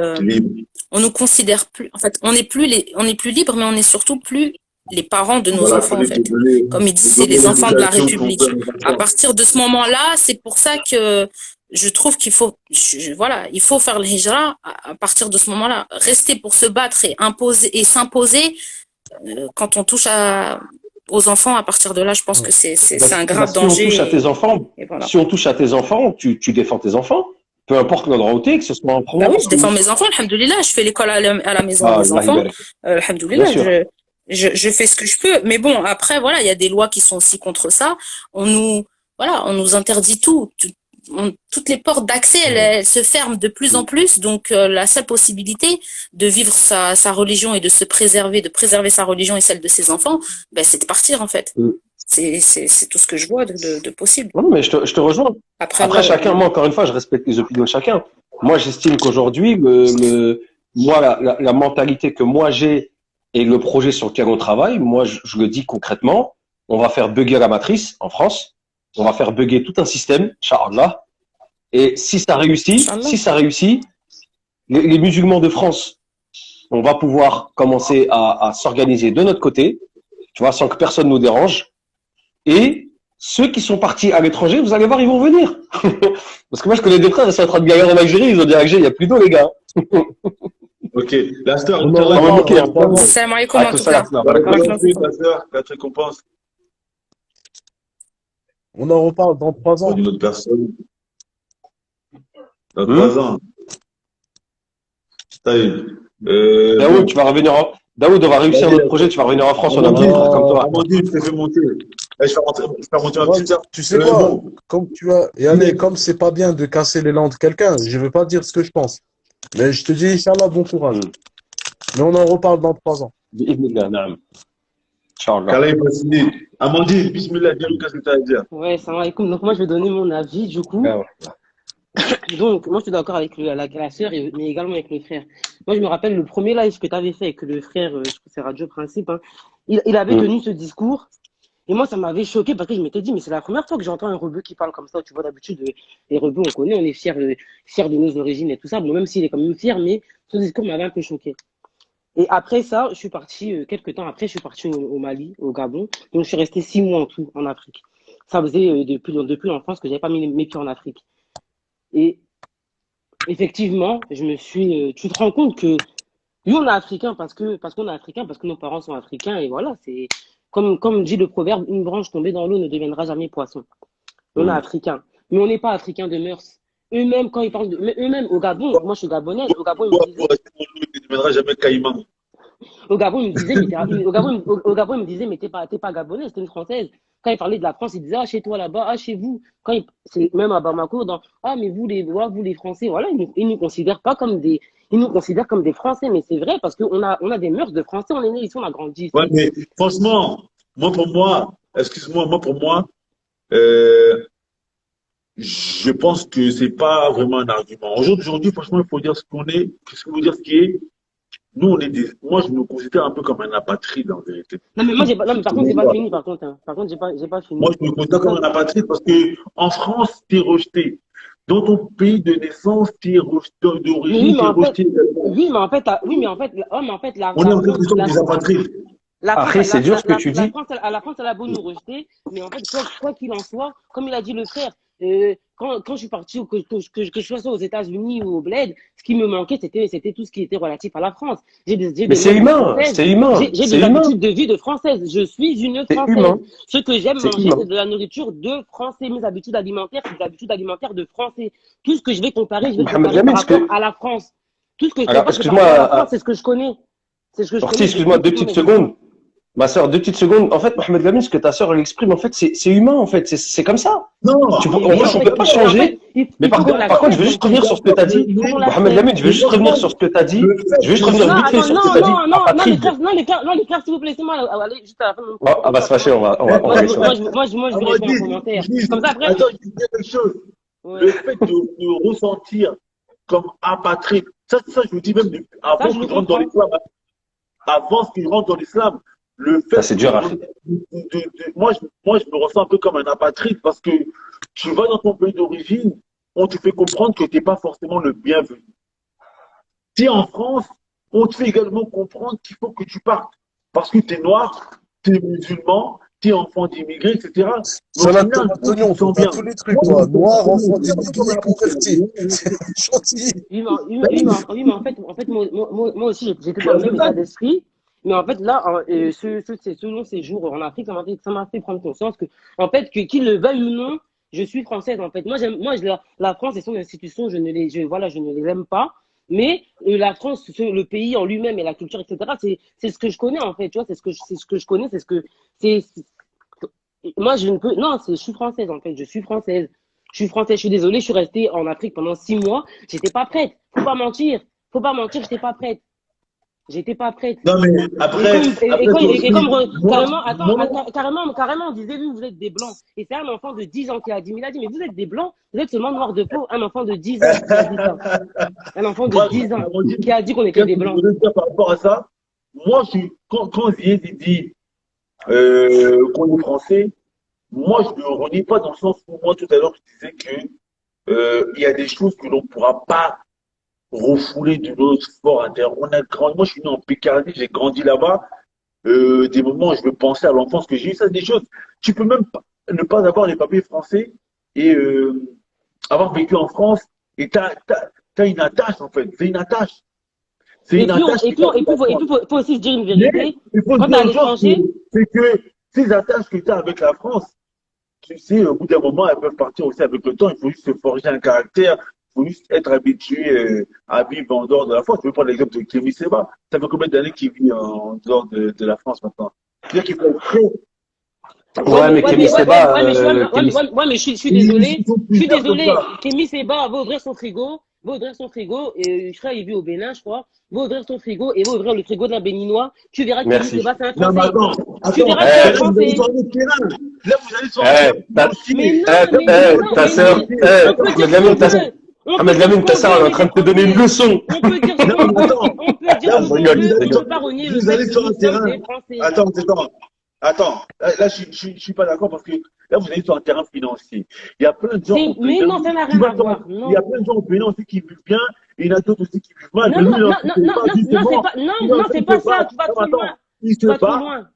on nous considère plus, en fait, on n'est plus libre, mais on n'est surtout plus les parents de nos Voilà, il enfants, en fallait te fait. donner, Comme ils disent, te c'est donner les enfants de la l'éducation qu'on République. donne aux À enfants. partir de ce moment-là, c'est pour ça que je trouve qu'il faut, voilà, il faut faire le hijra à partir de ce moment-là. Rester pour se battre et imposer et s'imposer, quand on touche aux enfants, à partir de là, je pense que c'est un grave Si on touche à tes danger. enfants, Et voilà. si on touche à tes enfants, tu défends tes enfants. Peu importe l'endroit où t'es, que ce soit en Bah oui, France je défends mes enfants, alhamdoulilah. Je fais l'école à la maison de Ah, mes Allah enfants. barak. Bien Alhamdoulilah, sûr. je fais ce que je peux. Mais bon, après, voilà, il y a des lois qui sont aussi contre ça. On nous interdit tout. Toutes les portes d'accès, elles se ferment de plus en plus. Donc, la seule possibilité de vivre sa religion et de se préserver, de préserver sa religion et celle de ses enfants, ben, c'est de partir, en fait. Mm. C'est tout ce que je vois de possible. Non, mais je te rejoins. Après, Après, ouais, chacun, moi, encore une fois, je respecte les opinions de chacun. Moi, j'estime qu'aujourd'hui, moi, la mentalité que moi j'ai et le projet sur lequel on travaille, moi, je le dis concrètement, on va faire bugger la matrice en France, on va faire bugger tout un système, Inch'Allah. Et si ça réussit, les musulmans de France, on va pouvoir commencer à s'organiser de notre côté, tu vois, sans que personne nous dérange. Et ceux qui sont partis à l'étranger, vous allez voir, ils vont venir. Parce que moi, je connais des frères, ils sont en train de galérer en Algérie, ils ont dit à Alger, il n'y a plus d'eau, les gars. Ok, la sœur, On tout à en l'heure, reparle ok, dans 3 ans. salam alaikum en tout cas. la sœur, la récompense On en reparle dans 3 pour ans. une autre personne. Dans 3 ans. Taïb. Daoud, tu vas revenir Daoud, on va réussir notre projet, tu vas revenir en France, on a besoin de frères comme toi. Amandine, je t'ai fait monter. Je fais monter ma Ouais, petite sœur. tu sais quoi, Bon, comme tu as, Yannick, comme c'est pas bien de casser l'élan de quelqu'un, je veux pas dire ce que je pense. Mais je te dis, Inch'Allah, bon courage. Mais on en reparle dans 3 ans. Bi'idhnillah, na'am. Inch'Allah. Kala est fasciné. Amandine, bismillah, dis-nous qu'est-ce que tu as à dire. Ouais, salam alaikum. Donc moi, je vais donner mon avis, du coup. Ouais, ouais. Donc, moi, je suis d'accord avec la sœur, mais également avec le frère. Moi, je me rappelle le premier live que tu avais fait avec le frère, je crois que c'est Radio Principe, hein. Il avait tenu ce discours. Et moi, ça m'avait choqué parce que je m'étais dit, mais c'est la première fois que j'entends un rebeu qui parle comme ça. Tu vois, d'habitude, les rebeux, on connaît, on est fiers de nos origines et tout ça. Bon, même s'il est quand même fier, mais ce discours m'avait un peu choqué. Et après ça, je suis parti, quelques temps après, je suis parti au Mali, au Gabon. Donc, je suis resté 6 mois en tout en Afrique. Ça faisait depuis l'enfance que j'avais pas mis mes pieds en Afrique. Et effectivement, tu te rends compte que nous, on est africains parce qu'on est africains, parce que nos parents sont africains. Et voilà, c'est comme dit le proverbe, une branche tombée dans l'eau ne deviendra jamais poisson. On est africains. Mais on n'est pas africains de mœurs. Eux-mêmes, quand ils parlent eux-mêmes au Gabon, moi je suis gabonaise, au Gabon, ils me disaient, Tu ne deviendras jamais caïman. au Gabon, il me disait, mais au Gabon, il me disait, mais t'es pas gabonaise, t'es une française. Quand il parlait de la France, il disait, ah, chez toi là-bas, ah, chez vous. C'est même à Bamako, ah, mais vous les Français, voilà, ils nous considèrent pas comme ils nous considèrent comme des Français, mais c'est vrai, parce qu'on a des mœurs de Français, on est nés ici, on a grandi ici. Ouais, mais franchement, moi, pour moi, je pense que c'est pas vraiment un argument. Aujourd'hui, franchement, il faut dire ce qu'on est, qu'est-ce qu'il faut dire ce qui est. Nous, moi, je me considère un peu comme un apatride, en vérité. Non, mais moi, non, mais par contre, j'ai pas fini, par contre, hein. Par contre, j'ai pas fini. Moi, je me considère comme un apatride parce que en France, t'es rejeté. Dans ton pays de naissance, t'es rejeté, d'origine, t'es rejeté. Oui, mais en fait, On est en quelque sorte des apatrides. Après, c'est dur ce que tu dis. La France, elle a beau nous rejeter, mais en fait, quoi qu'il en soit, comme il a dit le frère, quand je suis parti, que je sois aux États-Unis ou au Bled, ce qui me manquait, c'était tout ce qui était relatif à la France. Mais c'est humain, c'est humain. J'ai des habitudes de vie de française. Je suis une française. Humain. Ce que j'aime manger, Humain. c'est de la nourriture de français. Mes habitudes alimentaires, c'est des habitudes alimentaires de français. Tout ce que je vais comparer, je vais Mohamed comparer Lamine, par rapport à la France. Tout ce que je Alors, compare, excuse-moi, par rapport à la France, c'est ce que je connais. C'est ce que je Ortiz, connais. excuse-moi 2 petites secondes. Ma sœur, 2 petites secondes. En fait, Mohamed Lamine, ce que ta sœur elle exprime, en fait, c'est humain, en fait. C'est comme ça. Non, Mais On en peut fait, pas mais en changer. fait, il Mais faut qu'on par contre, je veux l'accepte. juste revenir sur ce que tu as dit. Il faut qu'on Mohamed l'accepte. Lamine, je veux juste revenir sur ce que tu as dit. le Je veux juste fait revenir Non, vite fait attends, sur ce que non, tu as dit. non, non, non, les Apatride. frères, non, les frères, s'il vous plaît, laissez-moi aller juste à la fin de mon Oh, propos. ah Comme bah, ça, c'est fâché, après, on va laisser. moi, je vais répondre en commentaire. Comme ça, après, attends, je vais dire quelque chose. Le ouais. fait de ressentir comme apatride, ça, je vous dis même Ça, avant je que le je rentre dans comprends. l'islam, avant que je rentre dans l'islam, le Ça, fait c'est dur, hein. moi, je me ressens un peu comme un apatride parce que tu vas dans ton pays d'origine, on te fait comprendre que tu n'es pas forcément le bienvenu. Tu es en France, on te fait également comprendre qu'il faut que tu partes parce que tu es noir, tu es musulman, tu es enfant d'immigrés, etc. Donc, Salah, au final, tomate, oignon, tu te sens t'as bien. tous les trucs, toi. Noir, enfant d'immigré, converti. Gentil. Oui, mais moi aussi, j'étais dans le même état d'esprit. Mais en fait, là, selon ces jours en Afrique, ça m'a fait prendre conscience que, en fait, qu'il le veuille ou non, je suis française, en fait. La France et son institution, voilà, je ne les aime pas. Mais la France, le pays en lui-même et la culture, etc., c'est ce que je connais, en fait. Tu vois, c'est ce que je connais, moi, je ne peux, non, je suis française, en fait. Je suis française. Je suis française. Je suis désolée, je suis restée en Afrique pendant 6 mois. J'étais pas prête. Faut pas mentir. Faut pas mentir, j'étais pas prête. J'étais pas prête. Non, mais après, Carrément, attends, moi, carrément, on disait, vous êtes des blancs. Et c'est un enfant de 10 ans qui a dit, mais il a dit, mais vous êtes des blancs, vous êtes seulement noirs de peau. Un enfant de 10 ans qui a dit ça. Un enfant de 10 ans qui a dit qu'on était des qu'est-ce que je blancs. voulais dire par rapport à ça? Moi, quand Zied dit qu'on est français, moi, je ne le renie pas dans le sens où moi, tout à l'heure, je disais que il y a des choses que l'on ne pourra pas refouler de notre sport intérieur. Moi, je suis né en Picardie, j'ai grandi là-bas. Des moments où je veux penser à l'enfance que j'ai eu, ça, c'est des choses. Tu peux même ne pas avoir les papiers français et avoir vécu en France et t'as une attache, en fait. C'est une attache. C'est Et une puis, attache. faut aussi se dire une Mais vérité. il faut se Quand dire t'es à une chose, l'étranger, c'est que ces attaches que tu as avec la France, tu sais, au bout d'un moment, elles peuvent partir aussi avec le temps. Il faut juste se forger un caractère. Il faut juste être habitué à vivre en dehors de la France. Je vais prendre l'exemple de Kémy Seba. Ça fait combien d'années qu'il vit en dehors de la France maintenant? C'est-à-dire qu'il faut être prêt. Ouais, mais Kémy Seba, je suis désolé. Ils sont Je suis plusieurs comme désolé. ça. Kémy Seba va ouvrir son frigo. Va ouvrir son frigo. Et je crois qu'il vit au Bénin, je crois. Va ouvrir son frigo et va ouvrir le frigo d'un Béninois. Tu verras que Kémy merci. Seba, c'est un Non, mais Français. attends, Tu verras là, que c'est un vous allez Français. sur un autre terrain. Là, vous allez sur un Eh, terrain financier. Mais non, ta sœur, on peut dire Ahmed ce Lamine, qu'on veut. On peut Ahmed dire Lamine, ce ta qu'on sœur, elle est veut, en mais train des de te donner une Français. leçon. On peut dire ce Non, qu'on mais veut. attends. On peut dire Là, ce vous qu'on rigole, veut. je On ne rigole. peut pas renier le vous fait allez que sur nous un sommes terrain. des Français. Attends. Là, je suis pas d'accord parce que là, vous allez sur un terrain financier. Il y a plein de gens au Mais Bénin. non, ça n'a Tu rien vas à sur- voir. Il y a Non. plein de gens au Bénin aussi qui vivent bien. Et il y en a d'autres aussi qui vivent mal. Non, Mais lui, non, non, non, il non, pas non, justement. non, c'est pas ça. Tu vas Non, trop attends. loin. Il Tu se vas trop bat. loin.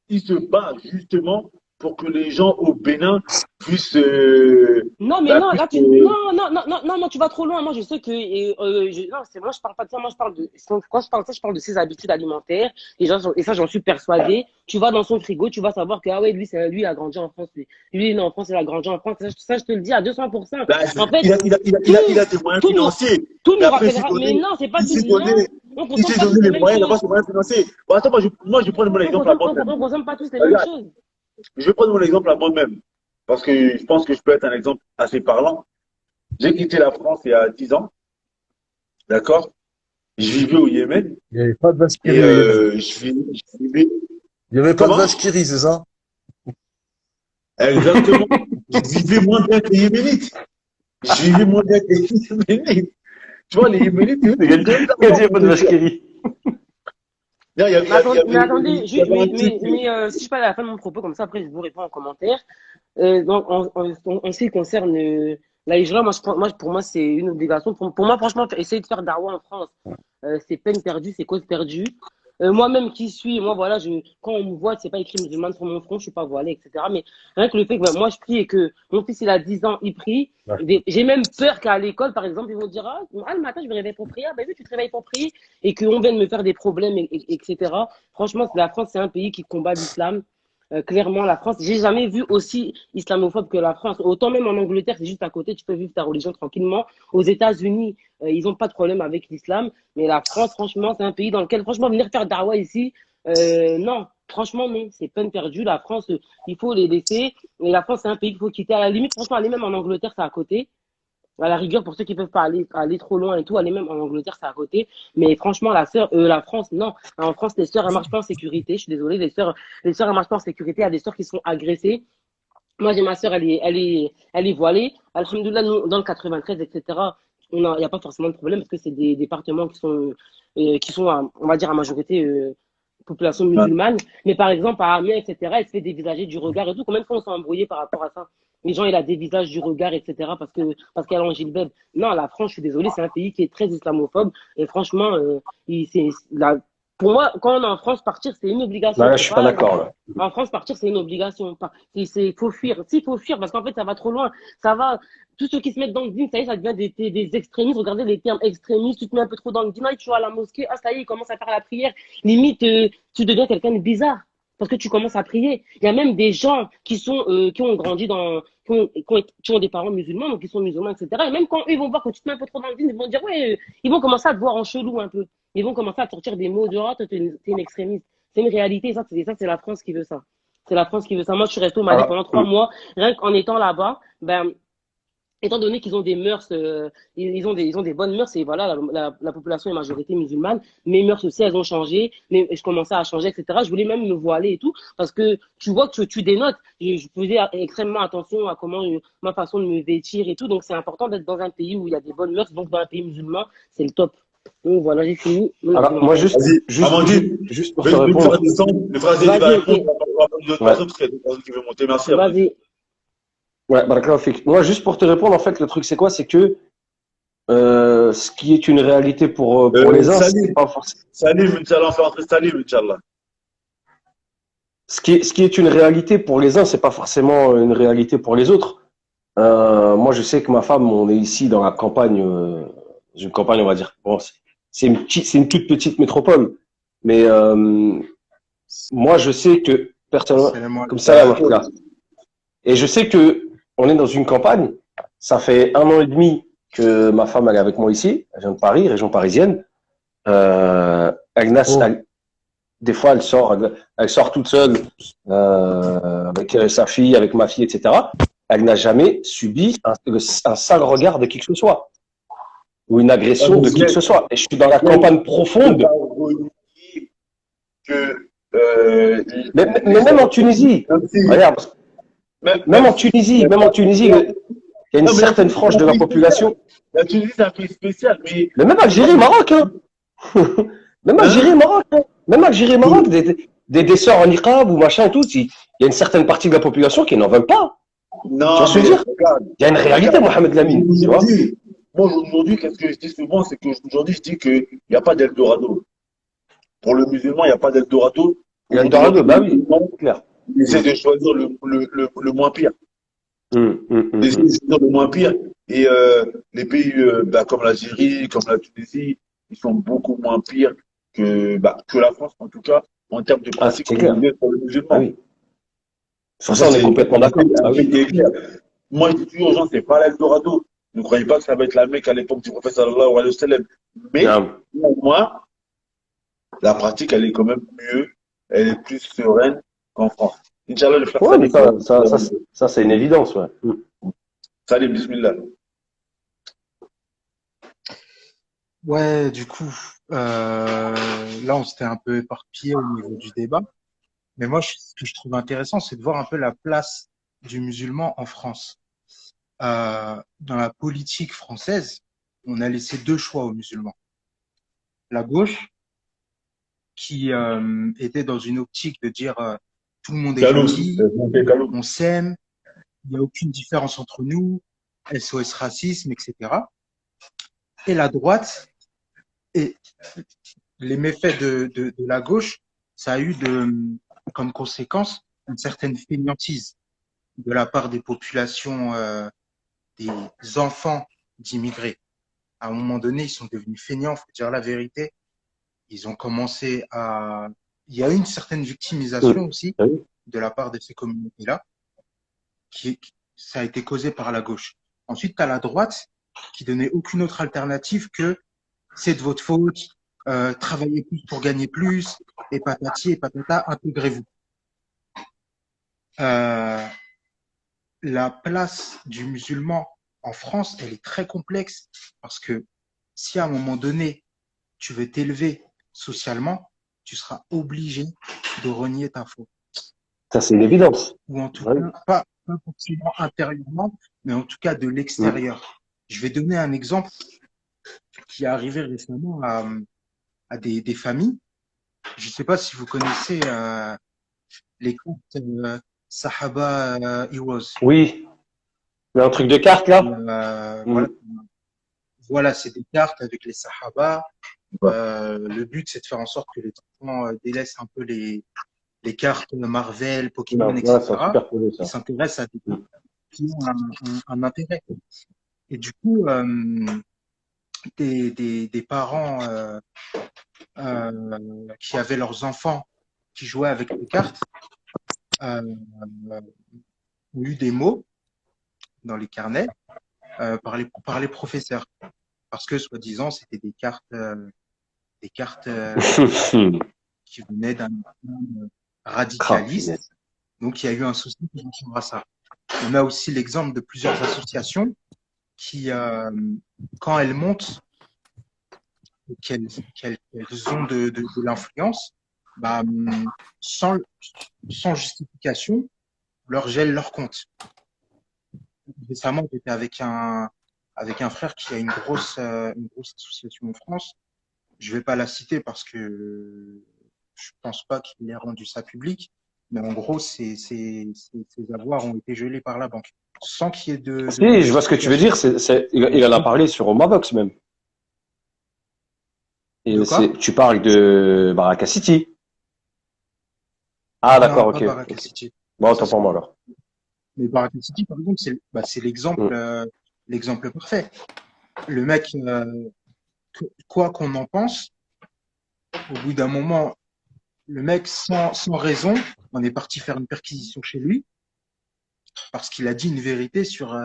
Il se bat justement pour que les gens au Bénin puissent. Non, mais non, là, non, tu vas trop loin. Moi, je sais que, non, moi, je parle pas de ça. Moi, quand je parle de ça, je parle de ses habitudes alimentaires. Et ça, j'en suis persuadée. Tu vas dans son frigo, tu vas savoir que, ah ouais, lui, il a grandi en France. Lui, il est né en France, il a grandi en France. Ça, je te le dis à 200%. Bah, En fait, il a des moyens tout nous, financiers. tout Mais nous après, il s'est rappellera. Mais donné, non, c'est pas il tout. s'est Non, donné, on il consomme s'est pas tous donné les les mêmes moyens d'avoir choses. ses moyens financiers. Bon, attends, moi, je prends mon exemple à moi-même. On consomme pas tous les mêmes Regarde, choses. je vais prendre mon exemple à moi-même. Parce que je pense que je peux être un exemple assez parlant. J'ai quitté la France il y a 10 ans. D'accord? Je vivais au Yémen. Il n'y avait pas de vache qui Et rit au Yémen. je vivais. Il n'y avait pas de Comment? vache qui rit, c'est ça? Exactement. Je vivais moins bien que les Yéménites. Je vivais moins bien que les Yéménites. Tu vois, les Yéménites, eux, Il y a pas de vache qui rit. Non, Mais attendez, il y avait un truc. si je parle à la fin de mon propos, comme ça, après, je vous réponds en commentaire. Donc, en ce qui concerne la hijra, pour moi, c'est une obligation. Pour moi, franchement, essayer de faire dawa en France, c'est peine perdue, c'est cause perdue. Moi-même qui suis, moi voilà, quand on me voit, c'est pas écrit musulmane sur mon front, je suis pas voilée, etc. Mais rien que le fait que moi je prie et que mon fils il a 10 ans, il prie, Ouais. j'ai même peur qu'à l'école, par exemple, ils vont dire le matin je me réveille pour prier, ah, ben oui, tu te réveilles pour prier, et qu'on vienne me faire des problèmes, etc. Franchement, la France, c'est un pays qui combat l'islam. Clairement, la France, j'ai jamais vu aussi islamophobe que la France. Autant même en Angleterre, c'est juste à côté, tu peux vivre ta religion tranquillement. Aux États-Unis, ils n'ont pas de problème avec l'islam. Mais la France, franchement, c'est un pays dans lequel, franchement, venir faire dawa ici, Non, franchement, non, c'est peine perdue. La France, il faut les laisser. Et la France, c'est un pays qu'il faut quitter. À la limite, franchement, aller même en Angleterre, c'est à côté. À la rigueur, pour ceux qui peuvent pas aller trop loin et tout, aller même en Angleterre, c'est à côté. Mais franchement, la France, non. En France, les sœurs, elles marchent pas en sécurité. Je suis désolée, les sœurs, elles marchent pas en sécurité. Il y a des sœurs qui sont agressées. Moi, j'ai ma sœur, elle est voilée. Alhamdoulilah, nous, dans le 93, etc., il n'y a pas forcément de problème parce que c'est des départements qui sont on va dire, à majorité, population Ouais. musulmane. Mais par exemple, à Amiens, etc., elle se fait dévisager du regard et tout. Combien de fois on s'est embrouillé par rapport à ça? Les gens, ils la dévisagent du regard, etc., parce qu'elle est en gilbeb. Non, la France, je suis désolé, c'est un pays qui est très islamophobe. Et franchement, pour moi, quand on est en France, partir, c'est une obligation. Là, je C'est suis pas pas, d'accord, là. en France, partir, c'est une obligation. Faut fuir. Si, faut fuir, parce qu'en fait, ça va trop loin. Ça va, tous ceux qui se mettent dans le dîme, ça y est, ça devient des extrémistes. Regardez les termes extrémistes. Tu te mets un peu trop dans le dîme, là, tu vas à la mosquée. Ah, ça y est, il commence à faire la prière. Limite, tu deviens quelqu'un de bizarre. Parce que tu commences à prier. Il y a même des gens qui ont grandi qui ont des parents musulmans, donc qui sont musulmans, etc. Et même quand eux, ils vont voir que tu te mets un peu trop dans le dîme, ils vont dire, ouais, ils vont commencer à te voir en chelou un peu. Ils vont commencer à te sortir des mots de, ah, t'es une extrémiste. C'est une réalité, c'est la France qui veut ça. C'est la France qui veut ça. Moi, je suis resté au Mali Alors, pendant 3 mois, rien qu'en étant là-bas, ben, étant donné qu'ils ont des mœurs, ils ont des bonnes mœurs, et voilà, la population est majorité musulmane, mes mœurs aussi, elles ont changé, mais je commençais à changer, etc. Je voulais même me voiler et tout, parce que tu vois que tu dénotes. Je faisais extrêmement attention à comment, ma façon de me vêtir et tout, donc c'est important d'être dans un pays où il y a des bonnes mœurs, donc dans un pays musulman, c'est le top. Donc voilà, j'ai fini. alors moi, Vas-y, Amandine, juste pour vais te me faire répondre. descendre. Le phrase, il va Vas-y, répondre. ok. On va prendre d'autres Ouais. personnes parce qu'il y a d'autres personnes qui veulent monter. Merci, Amandine. Vas-y. Ouais, barakallahu fik. Moi, juste pour te répondre, en fait, le truc, c'est quoi? C'est que ce qui est une réalité pour les uns, c'est Salim, pas forcément. Salim, Inch'Allah, on fait rentrer Salim, Inch'Allah. Ce qui est une réalité pour les uns, c'est pas forcément une réalité pour les autres. Moi, je sais que ma femme, on est ici dans la campagne, une campagne, on va dire. Bon, c'est une toute petite métropole, mais moi, je sais que personnellement, Salam comme alaikum. ça, là, et je sais que on est dans une campagne. Ça fait 1 an et demi que ma femme elle est avec moi ici. Elle vient de Paris, région parisienne. Oh. Des fois, elle sort toute seule avec sa fille, avec ma fille, etc. Elle n'a jamais subi un sale regard de qui que ce soit ou une agression de qui que ce soit. Et je suis dans la campagne profonde. Que, Mais même en Tunisie, regarde, même en Tunisie, il y a une certaine frange de la population. La Tunisie, c'est un pays spécial, mais Mais même Algérie, Maroc, hein. Même Algérie, Maroc, hein. Même Algérie, Maroc, des sœurs en niqab ou machin et tout. Il y a une certaine partie de la population qui n'en veulent pas. non, Tu vois ce que je veux dire? regarde, Il y a une réalité, Mohamed Lamine, tu vois. moi, aujourd'hui, qu'est-ce que je dis souvent, c'est qu'aujourd'hui, je dis qu'il n'y a pas d'Eldorado. Pour le musulman, il n'y a pas d'Eldorado. Il y a une Dorado, bah oui, c'est clair. Il essaie de choisir le moins pire. Il essaie de choisir le moins pire. Et les pays comme l'Algérie, comme la Tunisie, ils sont beaucoup moins pires que la France, en tout cas, en termes de Ah, pratique c'est clair. pour le musulman. Ah oui. Sur ça, on est complètement d'accord. Ah oui. Moi, je dis toujours aux gens, c'est pas l'Eldorado. Ne croyez pas que ça va être la Mecque à l'époque du prophète sallallahu alayhi wa sallam. Mais, Non. pour moi, la pratique, elle est quand même mieux, elle est plus sereine qu'en France. Inch'Allah, le frère Ouais, mais Salim, ça, c'est une évidence, ouais. Salim, bismillah. Ouais, du coup, là, on s'était un peu éparpillé au niveau du débat. Mais moi, ce que je trouve intéressant, c'est de voir un peu la place du musulman en France. Dans la politique française, on a laissé deux choix aux musulmans. La gauche, qui était dans une optique de dire tout le monde est Kalous, gentil, Kalous. on s'aime, il n'y a aucune différence entre nous, SOS racisme, etc. Et la droite, et les méfaits de la gauche, ça a eu comme conséquence une certaine fainéantise de la part des populations, des enfants d'immigrés. À un moment donné, ils sont devenus feignants, faut dire la vérité. Ils ont commencé à... Il y a eu une certaine victimisation aussi de la part de ces communautés-là, ça a été causé par la gauche. Ensuite, tu as la droite qui donnait aucune autre alternative que c'est de votre faute, travaillez plus pour gagner plus, et patati et patata, intégrez-vous. Euh, la place du musulman en France, elle est très complexe parce que si à un moment donné, tu veux t'élever socialement, tu seras obligé de renier ta foi. Ça, c'est une évidence. Ou en tout Ouais. cas, pas forcément intérieurement, mais en tout cas de l'extérieur. Je vais donner un exemple qui est arrivé récemment à des familles. Je ne sais pas si vous connaissez les cartes Sahaba Heroes. Oui. Il y a un truc de carte, là? Voilà, voilà, c'est des cartes avec les Sahaba. Le but, c'est de faire en sorte que les enfants délaissent un peu les cartes Marvel, Pokémon, Ouais, etc. c'est un super projet, ça. Ils s'intéressent à des cartes qui ont un intérêt. Et du coup, des parents qui avaient leurs enfants qui jouaient avec les cartes ont eu des mots dans les carnets par les professeurs. Parce que, soi-disant, c'était des cartes qui venaient d'un islam radicaliste. Donc, il y a eu un souci par rapport à ça. On a aussi l'exemple de plusieurs associations qui, quand elles montent, qu'elles ont de l'influence, bah, sans justification, leur gèlent leur compte. Récemment, j'étais avec un frère qui a une grosse association en France. Je vais pas la citer parce que je pense pas qu'il ait rendu ça public. Mais en gros, ces avoirs ont été gelés par la banque. Sans qu'il y ait de Si, je vois ce que tu veux dire. Il en a parlé sur Omavox même. Et tu parles de Baraka City. Ah, d'accord, ok. Baraka City. Bon, autant pour moi alors. Mais Baraka City, par exemple, c'est l'exemple parfait. Le mec, quoi qu'on en pense, au bout d'un moment, le mec, sans raison, on est parti faire une perquisition chez lui parce qu'il a dit une vérité sur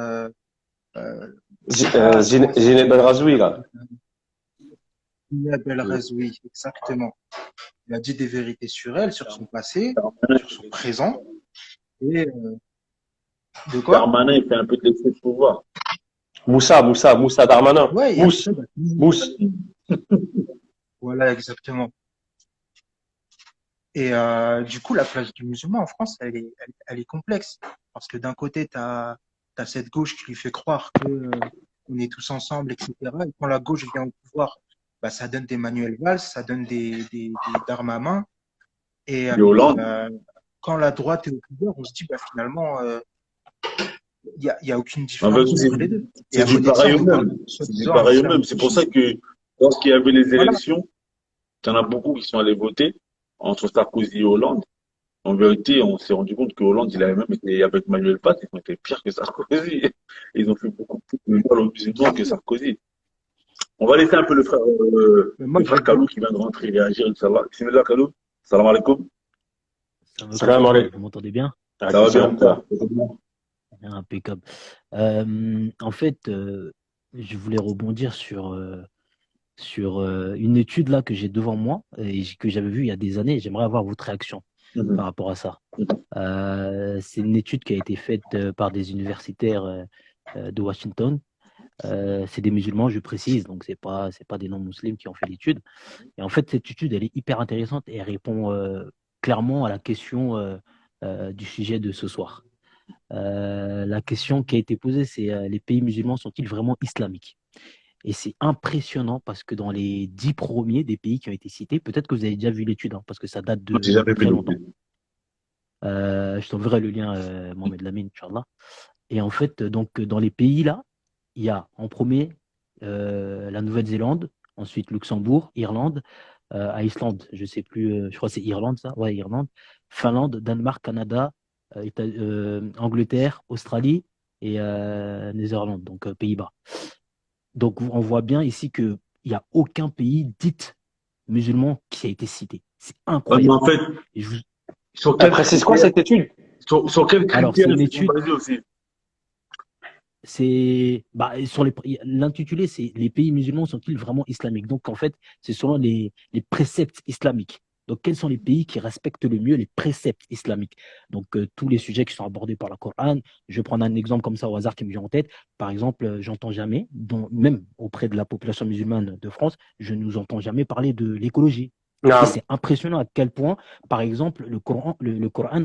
Zineb El Razoui, là. Zineb El Razoui, exactement. Il a dit des vérités sur elle, sur son passé, sur son présent. Et de quoi? Darmanin, il fait un peu de l'excès de pouvoir. Moussa Darmanin. Ouais, Mousse. Voilà, exactement. Et du coup, la place du musulman en France, elle est complexe. Parce que d'un côté, tu as cette gauche qui lui fait croire que on est tous ensemble, etc. Et quand la gauche vient au pouvoir, bah, ça donne des Manuel Valls, ça donne des d'armes à main. Et quand la droite est au pouvoir, on se dit, bah, finalement, il y a aucune différence entre les deux. C'est du pareil au même. C'est du pareil au même. C'est pour ça que lorsqu'il y avait les élections, il y en a beaucoup qui sont allés voter entre Sarkozy et Hollande. En vérité, on s'est rendu compte que Hollande, il avait même été avec Manuel Valls, ils ont été pires que Sarkozy. Ils ont fait beaucoup plus de mal aux musulmans que Sarkozy. On va laisser un peu le frère Kalou qui vient de rentrer réagir, Inch'Allah. Bismillah Kalou. Salam alaikum. Salam alaikum. Vous m'entendez bien? Ça va bien. Impeccable. En fait, je voulais rebondir sur une étude là que j'ai devant moi et que j'avais vue il y a des années. J'aimerais avoir votre réaction par rapport à ça. C'est une étude qui a été faite par des universitaires de Washington. C'est des musulmans, je précise, donc c'est pas des non-musulmans qui ont fait l'étude. Et en fait, cette étude, elle est hyper intéressante et elle répond clairement à la question du sujet de ce soir. La question qui a été posée, c'est les pays musulmans sont-ils vraiment islamiques? Et c'est impressionnant parce que dans les 10 premiers des pays qui ont été cités, peut-être que vous avez déjà vu l'étude, parce que ça date de très longtemps. Je t'enverrai le lien, Mohamed Lamine, Inch'Allah. Et en fait, donc, dans les pays là, il y a en premier la Nouvelle-Zélande, ensuite Luxembourg, Irlande, Islande, je sais plus, je crois que c'est Irlande ça, ouais, Irlande, Finlande, Danemark, Canada, Angleterre, Australie et Néerlande, donc Pays-Bas. Donc on voit bien ici qu'il n'y a aucun pays dit musulman qui a été cité. C'est incroyable. En fait, précise quoi cette étude? Sur quel critère Alors, c'est une étude. aussi l'intitulé, c'est les pays musulmans sont-ils vraiment islamiques? Donc, en fait, c'est selon les préceptes islamiques. Donc, quels sont les pays qui respectent le mieux les préceptes islamiques? Donc, tous les sujets qui sont abordés par le Coran. Je vais prendre un exemple comme ça au hasard qui me vient en tête. Par exemple, j'entends jamais, même auprès de la population musulmane de France, je ne nous entends jamais parler de l'écologie. Et c'est impressionnant à quel point, par exemple, le Coran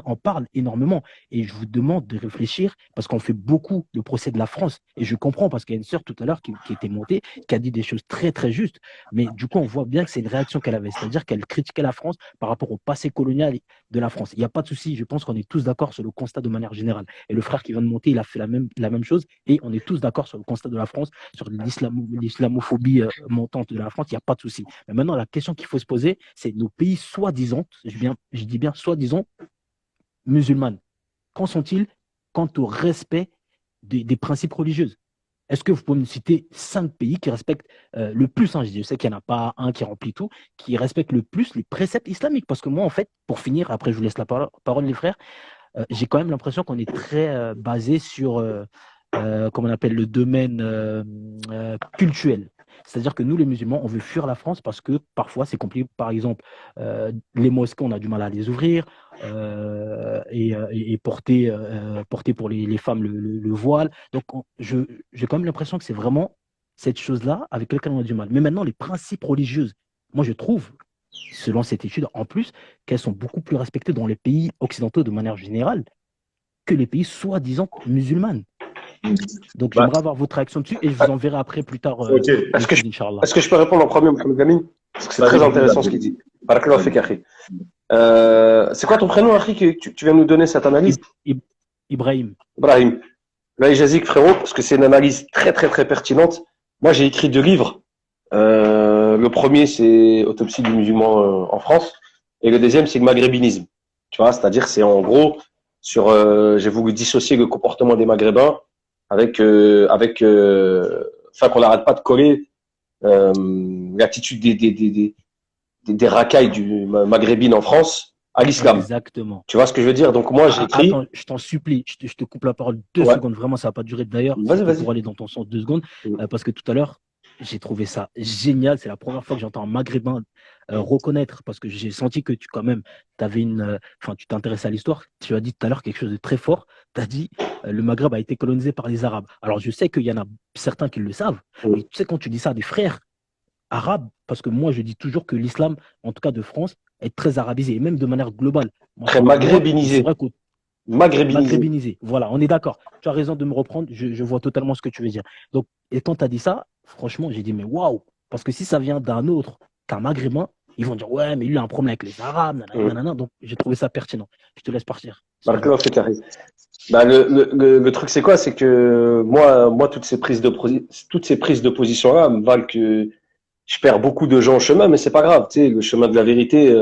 en parle énormément. Et je vous demande de réfléchir, parce qu'on fait beaucoup le procès de la France. Et je comprends, parce qu'il y a une sœur tout à l'heure qui était montée, qui a dit des choses très, très justes. Mais du coup, on voit bien que c'est une réaction qu'elle avait. C'est-à-dire qu'elle critiquait la France par rapport au passé colonial de la France. Il n'y a pas de souci. Je pense qu'on est tous d'accord sur le constat de manière générale. Et le frère qui vient de monter, il a fait la même chose. Et on est tous d'accord sur le constat de la France, sur l'islamophobie montante de la France. Il n'y a pas de souci. Mais maintenant, la question qu'il faut se poser, c'est nos pays soi-disant, je dis bien soi-disant, musulmanes. Qu'en sont-ils quant au respect des principes religieux? Est-ce que vous pouvez me citer 5 pays qui respectent le plus, je sais qu'il n'y en a pas un qui remplit tout, qui respecte le plus les préceptes islamiques? Parce que moi, en fait, pour finir, après je vous laisse la parole les frères, j'ai quand même l'impression qu'on est très basé sur, comment on appelle, le domaine cultuel. C'est-à-dire que nous, les musulmans, on veut fuir la France parce que parfois c'est compliqué. Par exemple, les mosquées, on a du mal à les ouvrir et porter pour les femmes le voile. Donc, j'ai quand même l'impression que c'est vraiment cette chose-là avec laquelle on a du mal. Mais maintenant, les principes religieux, moi, je trouve, selon cette étude, en plus, qu'elles sont beaucoup plus respectées dans les pays occidentaux de manière générale que les pays soi-disant musulmans. Donc, j'aimerais avoir votre réaction dessus et je vous enverrai après plus tard. Ok. Est-ce que je peux répondre en premier, Mohamed Lamine? Parce que c'est très intéressant ce qu'il dit. Barakallahu fik, akhi. C'est quoi ton prénom, Akhi, que tu viens nous donner cette analyse? Ibrahim. Ibrahim. Là, Jazik, frérot, parce que c'est une analyse très, très, très pertinente. Moi, j'ai écrit 2 livres. Le premier, c'est Autopsie du musulman en France. Et le deuxième, c'est le maghrébinisme. Tu vois, c'est-à-dire, c'est en gros sur, j'ai voulu dissocier le comportement des Maghrébins enfin, qu'on n'arrête pas de coller l'attitude des racailles du maghrébine en France à l'islam. Exactement. Tu vois ce que je veux dire? Donc moi, j'ai écrit... Attends, je t'en supplie, je te coupe la parole 2 secondes. Vraiment, ça va pas durer d'ailleurs. Vas-y. Pour aller dans ton sens 2 secondes. Parce que tout à l'heure, j'ai trouvé ça génial. C'est la première fois que j'entends un maghrébin reconnaître, parce que j'ai senti que tu, quand même, tu t'intéressais à l'histoire. Tu as dit tout à l'heure quelque chose de très fort. Tu as dit le Maghreb a été colonisé par les Arabes. Alors, je sais qu'il y en a certains qui le savent. Mais tu sais, quand tu dis ça à des frères arabes, parce que moi, je dis toujours que l'islam, en tout cas de France, est très arabisé, et même de manière globale. Très maghrébinisé. Maghrébinisé. Voilà, on est d'accord. Tu as raison de me reprendre. Je vois totalement ce que tu veux dire. Donc, et quand tu as dit ça, franchement, j'ai dit, mais waouh! Parce que si ça vient d'un autre qu'un maghrébin, ils vont dire, ouais, mais lui a un problème avec les Arabes, nanana. Donc, j'ai trouvé ça pertinent. Je te laisse partir. Le truc, c'est quoi? C'est que moi, toutes ces prises de position-là me valent que je perds beaucoup de gens en chemin, mais c'est pas grave. Tu sais, le chemin de la vérité,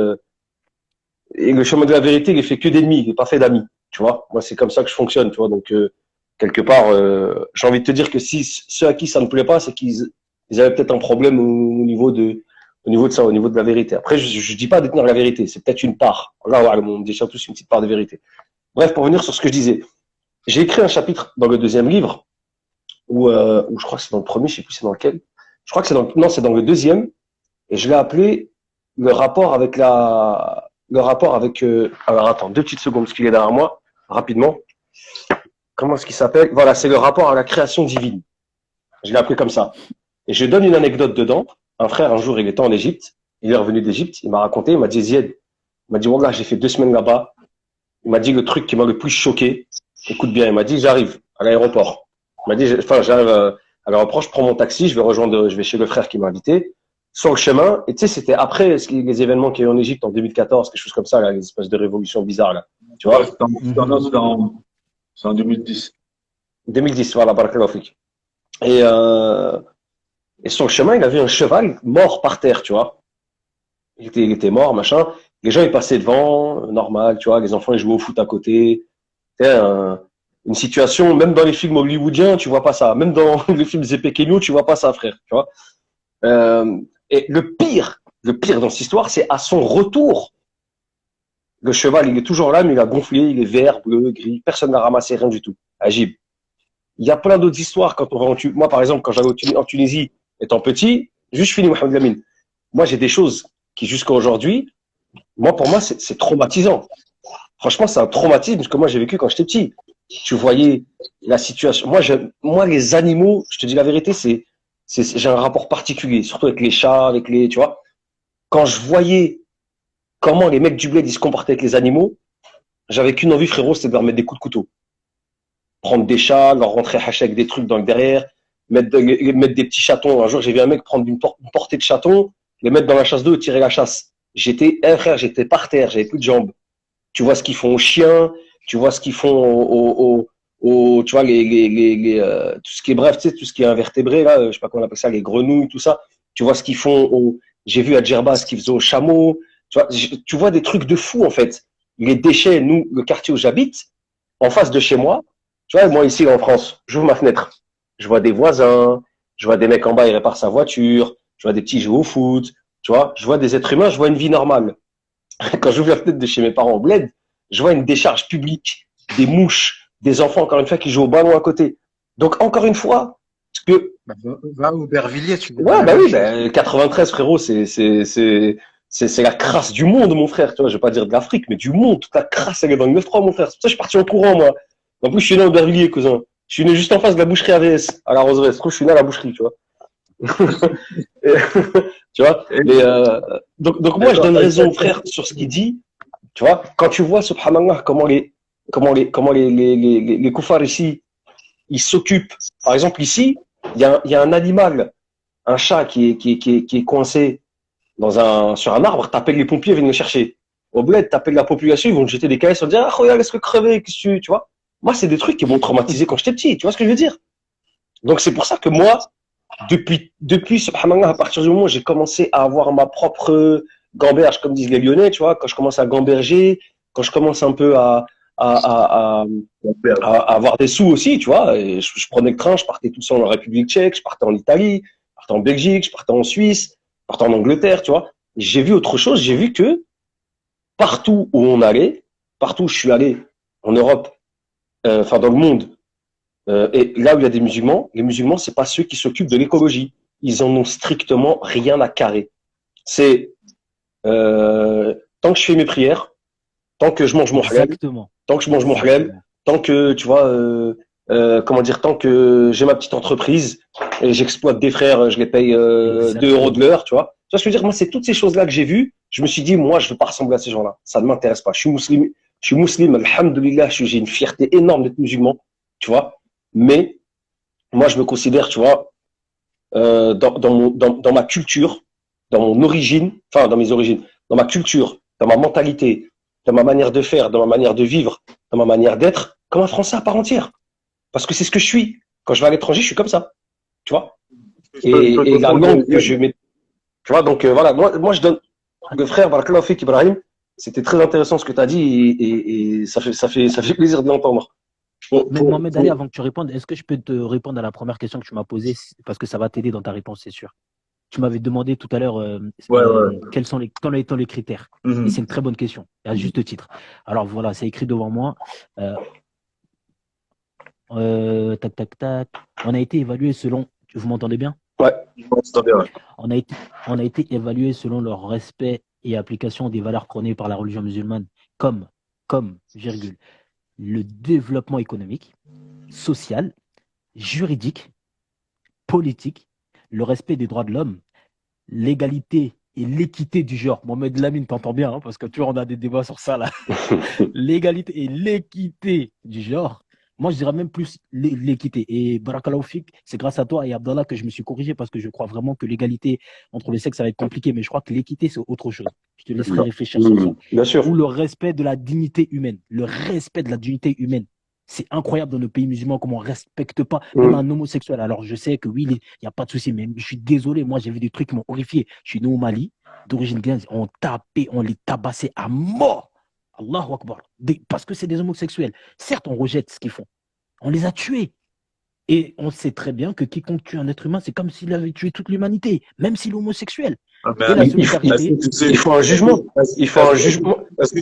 il est fait que d'ennemis, il n'est pas fait d'amis. Tu vois? Moi, c'est comme ça que je fonctionne, tu vois. Donc, quelque part, j'ai envie de te dire que si ceux à qui ça ne plaît pas, c'est qu'ils avaient peut-être un problème au niveau de ça, au niveau de la vérité. Après, je dis pas détenir la vérité, c'est peut-être une part. Là, on détient tous une petite part de vérité. Bref, pour venir sur ce que je disais, j'ai écrit un chapitre dans le 2e livre où je crois que c'est dans le premier, je sais plus c'est dans lequel. Je crois que c'est dans le 2e, et je l'ai appelé le rapport avec. Alors attends, 2 petites secondes, parce qu'il est derrière moi, rapidement. Comment est-ce qu'il s'appelle? Voilà, c'est le rapport à la création divine. Je l'ai appelé comme ça. Et je donne une anecdote dedans. Un frère, un jour, il était en Égypte. Il est revenu d'Égypte. Il m'a raconté, il m'a dit, Zied, il m'a dit, Wallah, j'ai fait 2 semaines là-bas. Il m'a dit le truc qui m'a le plus choqué. Écoute bien, il m'a dit, j'arrive à l'aéroport. Il m'a dit, j'arrive à l'aéroport, je prends mon taxi, je vais chez le frère qui m'a invité. Sur le chemin, et tu sais, c'était après les événements qu'il y a eu en Égypte en 2014, quelque chose comme ça, là, les espèces de révolution bizarre, là. Tu vois? C'est en 2010. 2010, voilà, barakallahu fik. Et sur le chemin, il avait un cheval mort par terre, tu vois. Il était mort, machin. Les gens, ils passaient devant, normal, tu vois. Les enfants, ils jouaient au foot à côté. Une situation, même dans les films hollywoodiens, tu vois pas ça. Même dans les films Zepekenio, tu vois pas ça, frère, tu vois. Et le pire dans cette histoire, c'est à son retour. Le cheval, il est toujours là, mais il a gonflé, il est vert, bleu, gris. Personne n'a ramassé rien du tout. Agib. Il y a plein d'autres histoires quand on va moi, par exemple, quand j'allais en Tunisie, étant petit, juste je finis, Mohamed Lamine. Moi, j'ai des choses qui, jusqu'à aujourd'hui, pour moi, c'est traumatisant. Franchement, c'est un traumatisme que moi, j'ai vécu quand j'étais petit. Tu voyais la situation. Moi, les animaux, je te dis la vérité, j'ai un rapport particulier, surtout avec les chats, tu vois. Quand je voyais comment les mecs du bled, ils se comportaient avec les animaux, j'avais qu'une envie, frérot, c'était de leur mettre des coups de couteau. Prendre des chats, leur rentrer haché avec des trucs dans le derrière, mettre des petits chatons. Un jour, j'ai vu un mec prendre une portée de chatons, les mettre dans la chasse d'eau et tirer la chasse. J'étais par terre, j'avais plus de jambes. Tu vois ce qu'ils font aux chiens, tu vois ce qu'ils font tu vois, tout ce qui est bref, tu sais, tout ce qui est invertébré, là, je sais pas comment on appelle ça, les grenouilles, tout ça. Tu vois ce qu'ils font j'ai vu à Djerba ce qu'ils faisaient aux chameaux. Tu vois des trucs de fou, en fait. Les déchets, nous, le quartier où j'habite, en face de chez moi, tu vois, moi, ici, en France, j'ouvre ma fenêtre. Je vois des voisins, je vois des mecs en bas, ils réparent sa voiture, je vois des petits jouer au foot, tu vois, je vois des êtres humains, je vois une vie normale. Quand j'ouvre la fenêtre de chez mes parents au bled, je vois une décharge publique, des mouches, des enfants, encore une fois, qui jouent au ballon à côté. Donc, encore une fois, Va au Bervilliers, tu vois. Ouais, bah oui, 93, frérot, c'est la crasse du monde, mon frère. Tu vois, je vais pas dire de l'Afrique, mais du monde. Toute la crasse, elle est dans le 9-3, mon frère. C'est pour ça que je suis parti en courant, moi. En plus, je suis né au Bervilliers, cousin. Je suis né juste en face de la boucherie AVS, à la Roseraie. Je suis né à la boucherie, tu vois. Tu vois. Donc moi, je donne raison au frère sur ce qu'il dit. Tu vois, quand tu vois, subhanallah, comment les koufars ici, ils s'occupent. Par exemple, ici, il y a un animal, un chat qui est coincé sur un arbre, t'appelles les pompiers, ils viennent le chercher. Au bled, t'appelles la population, ils vont te jeter des caisses, ils vont te dire, ah, regarde, laisse-le crever, tu vois. Moi, c'est des trucs qui m'ont traumatisé quand j'étais petit, tu vois ce que je veux dire? Donc, c'est pour ça que moi, depuis, subhanallah, à partir du moment où j'ai commencé à avoir ma propre gamberge, comme disent les Lyonnais, tu vois, quand je commence à gamberger, quand je commence un peu à avoir des sous aussi, tu vois. Et je prenais le train, je partais tout seul en République tchèque, je partais en Italie, je partais en Belgique, je partais en Suisse, je partais en Angleterre, tu vois. J'ai vu autre chose, j'ai vu que partout où on allait, partout où je suis allé en Europe, enfin dans le monde, et là où il y a des musulmans, les musulmans, c'est pas ceux qui s'occupent de l'écologie. Ils en ont strictement rien à carrer. C'est tant que je fais mes prières, tant que je mange mon halal, Exactement. tant que je mange mon halal, tant que, tu vois, tant que j'ai ma petite entreprise et j'exploite des frères, je les paye 2 euros de l'heure, tu vois. Tu vois ce que je veux dire? Moi, c'est toutes ces choses-là que j'ai vues. Je me suis dit, moi, je veux pas ressembler à ces gens-là. Ça ne m'intéresse pas. Je suis musulman, alhamdoulilah, j'ai une fierté énorme d'être musulman, tu vois. Mais moi, je me considère, tu vois, dans ma culture, dans mon origine, enfin, dans mes origines, dans ma culture, dans ma mentalité, dans ma manière de faire, dans ma manière de vivre, dans ma manière d'être, comme un Français à part entière. Parce que c'est ce que je suis. Quand je vais à l'étranger, je suis comme ça. Tu vois? Et la langue que je mets. Tu vois, donc voilà, moi je donne. Le frère, Barakallahu Fik Ibrahim, c'était très intéressant ce que tu as dit et ça fait plaisir de l'entendre. Mais Mohamed Ali, avant que tu répondes, est-ce que je peux te répondre à la première question que tu m'as posée? Parce que ça va t'aider dans ta réponse, c'est sûr. Tu m'avais demandé tout à l'heure quels sont les critères. Et c'est une très bonne question, à juste titre. Alors voilà, c'est écrit devant moi. Tac, tac, tac. On a été évalué selon. Vous m'entendez bien? Ouais, je m'entends bien. Ouais. On a été évalué selon leur respect et application des valeurs prônées par la religion musulmane, comme, virgule, le développement économique, social, juridique, politique, le respect des droits de l'homme, l'égalité et l'équité du genre. Mohamed Lamine, t'entends bien, hein, parce que tu vois, on a des débats sur ça là. L'égalité et l'équité du genre. Moi, je dirais même plus l'équité. Et Barakallahu Fik, c'est grâce à toi et Abdallah que je me suis corrigé parce que je crois vraiment que l'égalité entre les sexes, ça va être compliqué. Mais je crois que l'équité, c'est autre chose. Je te laisserai réfléchir sur ça. Bien sûr. Ou le respect de la dignité humaine. Le respect de la dignité humaine. C'est incroyable dans nos pays musulmans comment on ne respecte pas même un homosexuel. Alors, je sais que oui, il n'y a pas de souci, mais je suis désolé. Moi, j'ai vu des trucs qui m'ont horrifié. Je suis né au Mali, d'origine ghanéenne. On tapait, on les tabassait à mort. Allahu Akbar. Parce que c'est des homosexuels. Certes, on rejette ce qu'ils font. On les a tués. Et on sait très bien que quiconque tue un être humain, c'est comme s'il avait tué toute l'humanité, même s'il est homosexuel. Il faut un jugement. Il faut un jugement. Est-ce que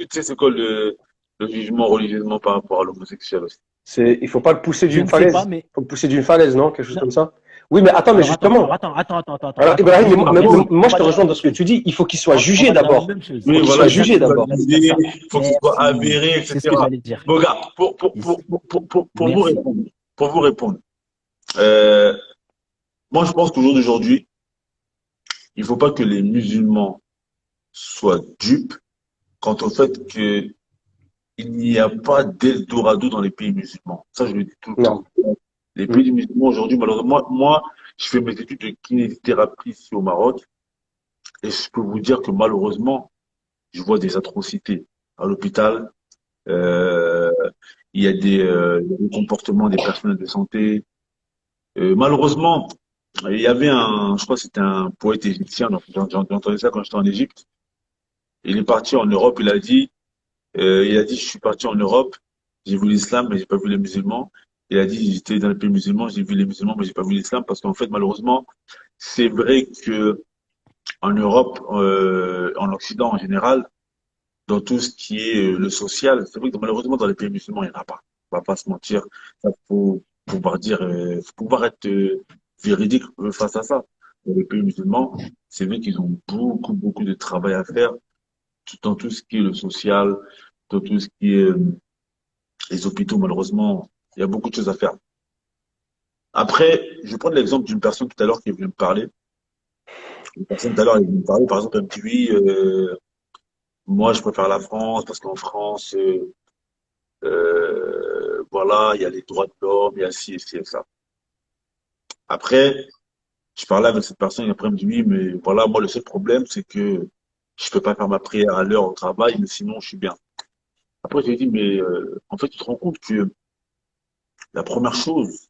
tu sais c'est quoi le jugement religieusement par rapport à l'homosexuel aussi? Il faut pas le pousser Je d'une ne sais pas, falaise. mais Il faut le pousser d'une falaise, non? Quelque chose non. comme ça. Oui, mais attends, mais Alors attends, alors justement. attends, Alors, Ibrahim, mais justement, moi, on je va te dire la rejoins dans même ce que chose. tu dis. Il faut qu'il soit On jugé va dire la d'abord. même chose. Il faut Oui, qu'il voilà, soit il faut jugé qu'il soit d'abord. C'est jugé, ça. il faut qu'il soit Merci. avéré, C'est ce que etc. j'allais dire. Bon, regarde, Yes. pour vous Merci. répondre, euh, moi, je pense qu'au jour d'aujourd'hui, il ne faut pas que les musulmans soient dupes quant au fait qu'il n'y a pas d'Eldorado dans les pays musulmans. Ça, je le dis tout le Non. temps. Les Mm. pays musulmans aujourd'hui, malheureusement, moi, je fais mes études de kinésithérapie ici au Maroc et je peux vous dire que malheureusement, je vois des atrocités à l'hôpital. Euh, il y a des comportements des personnels de santé. Malheureusement, il y avait je crois que c'était un poète égyptien, donc j'ai entendu ça quand j'étais en Égypte. Il est parti en Europe, il a dit, je suis parti en Europe, j'ai vu l'islam, mais j'ai pas vu les musulmans. Il a dit, j'étais dans les pays musulmans, j'ai vu les musulmans, mais j'ai pas vu l'islam, parce qu'en fait, malheureusement, c'est vrai que en Europe, en Occident en général, dans tout ce qui est le social, c'est vrai que malheureusement dans les pays musulmans, il n'y en a pas. On va pas se mentir. Ça faut pouvoir dire, faut pouvoir être véridique face à ça. Dans les pays musulmans, c'est vrai qu'ils ont beaucoup de travail à faire dans tout ce qui est le social, dans tout ce qui est les hôpitaux, malheureusement, il y a beaucoup de choses à faire. Après, je vais prendre l'exemple d'une personne tout à l'heure qui est venue me parler. Une personne tout à l'heure, elle est venue me parler, par exemple, elle me dit, oui, moi, je préfère la France parce qu'en France, voilà, il y a les droits de l'homme, il y a ci et ci et ça. Après, je parlais avec cette personne et après, elle me dit, oui, mais voilà, moi, le seul problème, c'est que je peux pas faire ma prière à l'heure au travail, mais sinon, je suis bien. Après, j'ai dit, mais en fait, tu te rends compte que la première chose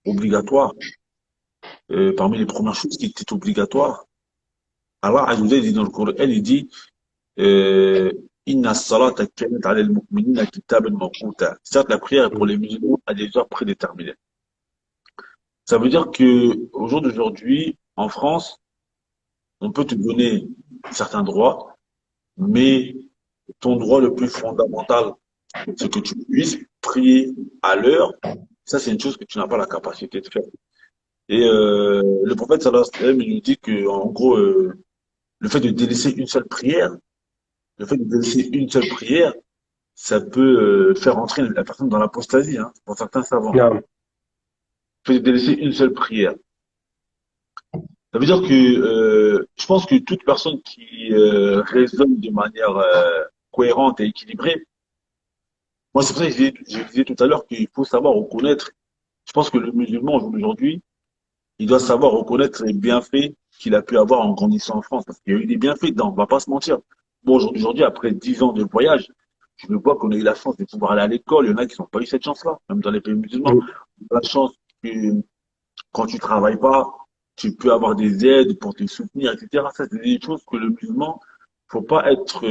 obligatoire, parmi les premières choses qui étaient obligatoires, Allah Azza wa Jalla dit dans le Coran, il dit, euh, Inna salata kanat ala al-mu'minina kitaban mawquta. Certes, la prière est pour Mm. les musulmans à des heures prédéterminées. Ça veut dire que au jour d'aujourd'hui, en France, on peut te donner certains droits, mais ton droit le plus fondamental, c'est que tu puisses prier à l'heure. Ça, c'est une chose que tu n'as pas la capacité de faire. Et le prophète sallallahu alayhi wa sallam, il nous dit que, en gros, le fait de délaisser une seule prière, le fait de délaisser une seule prière, ça peut faire entrer la personne dans l'apostasie, hein, pour certains savants. Non. Le fait de délaisser une seule prière. Ça veut dire que je pense que toute personne qui raisonne de manière cohérente et équilibrée, moi c'est pour ça que je disais tout à l'heure qu'il faut savoir reconnaître. Je pense que le musulman aujourd'hui, il doit savoir reconnaître les bienfaits qu'il a pu avoir en grandissant en France, parce qu'il y a eu des bienfaits dedans, on va pas se mentir. Bon, aujourd'hui, après 10 ans de voyage, je me vois qu'on a eu la chance de pouvoir aller à l'école. Il y en a qui n'ont pas eu cette chance-là, même dans les pays musulmans. Mm. On a la chance que quand tu travailles pas, tu peux avoir des aides pour te soutenir, etc. Ça, c'est des choses que le musulman, faut pas être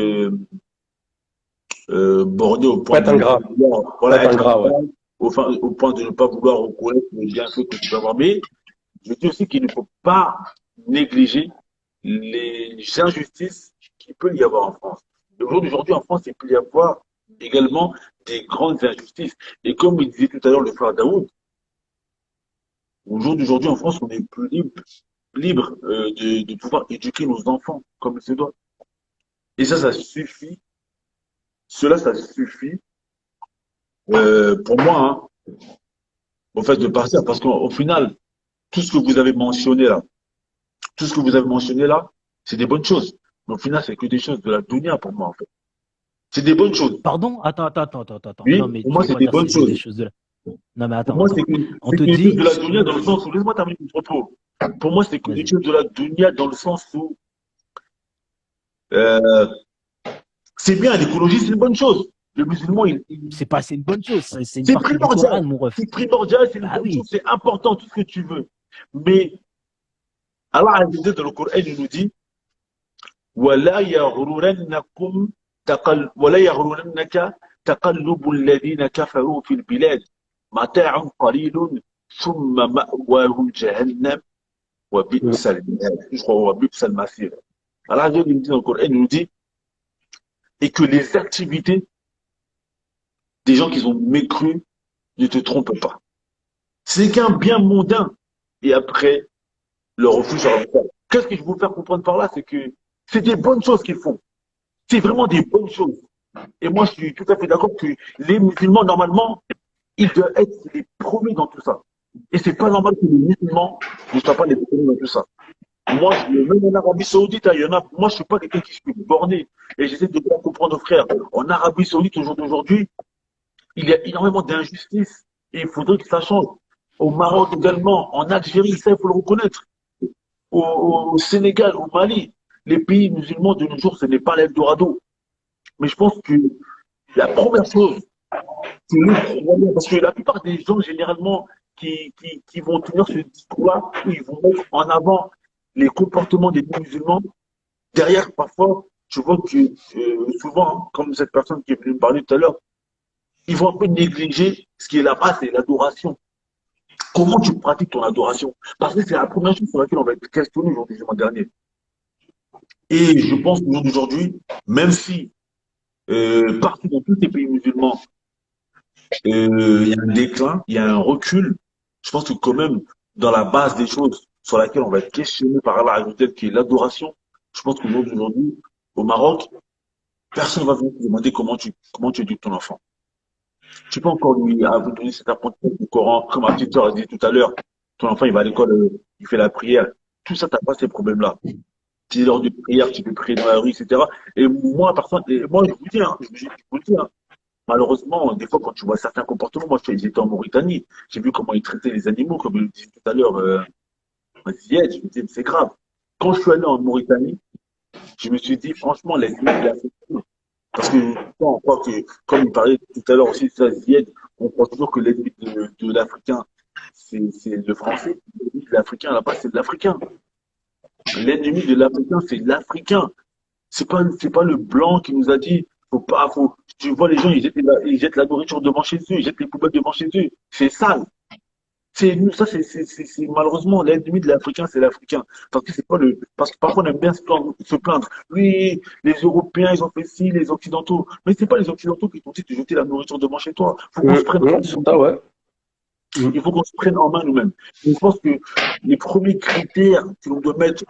borné au Faut point être de ne pas ingrat. vouloir, Faut voilà, être être ingrat, ouais. ingrat, au point de ne pas vouloir reconnaître les bienfaits que tu peux avoir. Mais je dis aussi qu'il ne faut pas négliger les injustices qu'il peut y avoir en France. Et aujourd'hui, en France, il peut y avoir également des grandes injustices. Et comme il disait tout à l'heure le frère Daoud, au jour d'aujourd'hui, en France, on est plus libre de pouvoir éduquer nos enfants comme il se doit. Et ça suffit. Cela, ça suffit pour moi, hein, au fait de partir. Parce qu'au final, tout ce que vous avez mentionné là, tout ce que vous avez mentionné là, c'est des bonnes choses. Mais au final, c'est que des choses de la dunya pour moi, en fait. C'est des bonnes choses. Pardon? Attends. Oui, Non, mais pour tu moi, peux c'est pas des dire bonnes c'est que des choses. choses de là. Non, mais Pour attends, moi, attends. On c'est te que des choses dit, de la dunya dans le sens où, laisse-moi terminer mon propos. Pour moi, c'est que des vas-y. choses de la dunya dans le sens où euh, c'est bien, l'écologie, c'est une bonne chose. Le musulman, C'est une bonne chose. C'est une c'est partie du primordial. Coran, mon ref. C'est primordial, c'est une Bah bonne oui. chose, c'est important, tout ce que tu veux. Mais Allah Azza wa Jalla, dans le Coran, il nous dit ولا يغررنكم ولا يغررنك تقلب الذين كفروا في البلاد متاع قليل ثم مأواهم جهنم Mm. وبئس المهاد. Je crois وبئس المصير. Allah Azza wa Jalla, il nous dit dans le Coran, il nous dit et que les activités des gens qui ont mécru Ne te trompe pas. C'est qu'un bien mondain. Et après, le refuge à l'enfer. Qu'est-ce que je veux vous faire comprendre par là? C'est que c'est des bonnes choses qu'ils font. C'est vraiment des bonnes choses. Et moi, je suis tout à fait d'accord que les musulmans, normalement, ils doivent être les premiers dans tout ça. Et c'est pas normal que les musulmans ne soient pas les premiers dans tout ça. Moi, même en Arabie Saoudite, il y en a, moi, je suis pas quelqu'un qui suis borné. Et j'essaie de bien comprendre, frère. En Arabie Saoudite, au jour d'aujourd'hui, il y a énormément d'injustices. Et il faudrait que ça change. Au Maroc également, en Algérie, ça, il faut le reconnaître. Au Sénégal, au Mali, les pays musulmans de nos jours, ce n'est pas l'Eldorado. Mais je pense que la première chose, c'est le problème. Parce que la plupart des gens, généralement, qui vont tenir ce discours-là, où ils vont mettre en avant les comportements des musulmans, derrière, parfois, je vois que souvent, comme cette personne qui est venue me parler tout à l'heure, ils vont un peu négliger ce qui est là-bas, c'est l'adoration. Comment tu pratiques ton adoration? Parce que c'est la première chose sur laquelle on va être questionné aujourd'hui, le mois dernier. Et je pense qu'au jour d'aujourd'hui, même si partout dans tous les pays musulmans, il y a un déclin, il y a un recul, je pense que quand même, dans la base des choses sur laquelle on va être questionné par Allah Azza qui est l'adoration, je pense qu'au jour d'aujourd'hui, au Maroc, personne ne va venir te demander comment tu éduques ton enfant. Tu peux encore lui donner cet apprentissage du Coran, comme un petit a dit tout à l'heure, ton enfant il va à l'école, il fait la prière. Tout ça, t'as pas ces problèmes-là. Tu es lors de prière, tu peux prier dans la rue, etc. Et moi, moi, je vous dis, malheureusement, des fois, quand tu vois certains comportements, moi, j'étais en Mauritanie, j'ai vu comment ils traitaient les animaux, comme je le disais tout à l'heure, Zied, je me disais, c'est grave. Quand je suis allé en Mauritanie, je me suis dit, franchement, les animaux, il a fait tout. Parce que, on croit que, comme il parlait tout à l'heure aussi de ça, Zied, on croit toujours que l'ennemi de l'Africain, c'est le français. L'ennemi de l'Africain, là-bas, c'est de l'Africain. L'ennemi de l'Africain, c'est l'Africain. C'est pas le blanc qui nous a dit, tu vois les gens, ils jettent la nourriture devant chez eux, ils jettent les poubelles devant chez eux. C'est sale. C'est malheureusement l'ennemi de l'Africain, c'est l'Africain. Parce que parfois on aime bien se plaindre. Oui, les Européens, ils ont fait ci, les Occidentaux. Mais c'est pas les Occidentaux qui t'ont dit de jeter la nourriture devant chez toi. Faut qu'on se prenne en main. Ouais. Il faut qu'on se prenne en main nous-mêmes. Je pense que les premiers critères que l'on doit mettre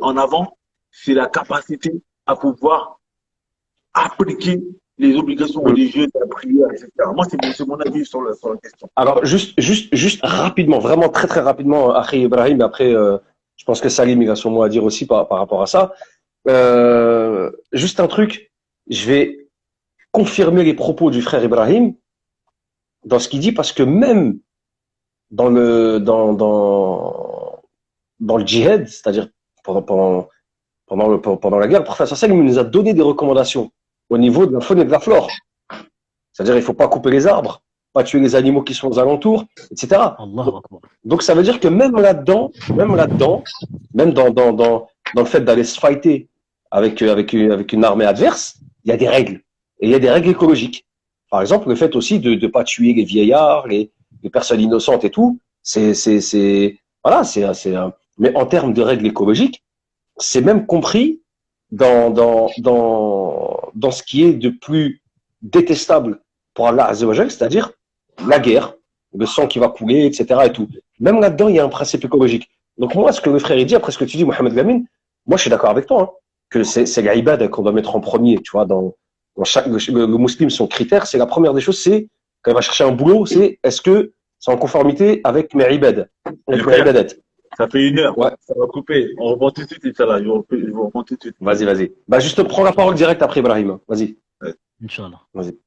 en avant, c'est la capacité à pouvoir appliquer les obligations religieuses, la prière, etc. Moi, c'est mon avis sur la question. Alors, juste rapidement, vraiment très très rapidement, Akhi Ibrahim, après, je pense que Salim, il a son mot à dire aussi par rapport à ça. Juste un truc, je vais confirmer les propos du frère Ibrahim dans ce qu'il dit, parce que même dans le djihad, c'est-à-dire pendant la guerre, le prophète sallallahu nous a donné des recommandations au niveau de la faune et de la flore. C'est-à-dire, il faut pas couper les arbres, pas tuer les animaux qui sont aux alentours, etc. Donc, ça veut dire que même là-dedans, même dans le fait d'aller se fighter avec une armée adverse, il y a des règles. Et il y a des règles écologiques. Par exemple, le fait aussi de pas tuer les vieillards, les personnes innocentes et tout, mais en termes de règles écologiques, c'est même compris dans ce qui est de plus détestable pour Allah Azza wa Jal, c'est-à-dire la guerre, le sang qui va couler, etc. et tout. Même là-dedans, il y a un principe écologique. Donc moi, ce que le frère dit, après ce que tu dis, Mohamed Lamine, moi je suis d'accord avec toi, hein, que c'est l'ibad qu'on doit mettre en premier, tu vois, dans chaque, le musulman, son critère, c'est la première des choses, c'est, quand il va chercher un boulot, c'est est-ce que c'est en conformité avec mes ibad, avec mes ibadat. Ça fait 1 heure, ouais. Ça va couper. On reprend tout de suite, Inch'Allah. Je vous reprends tout de suite. Vas-y. Bah, juste prends la parole direct après Ibrahim. Vas-y. Inch'Allah. Vas-y.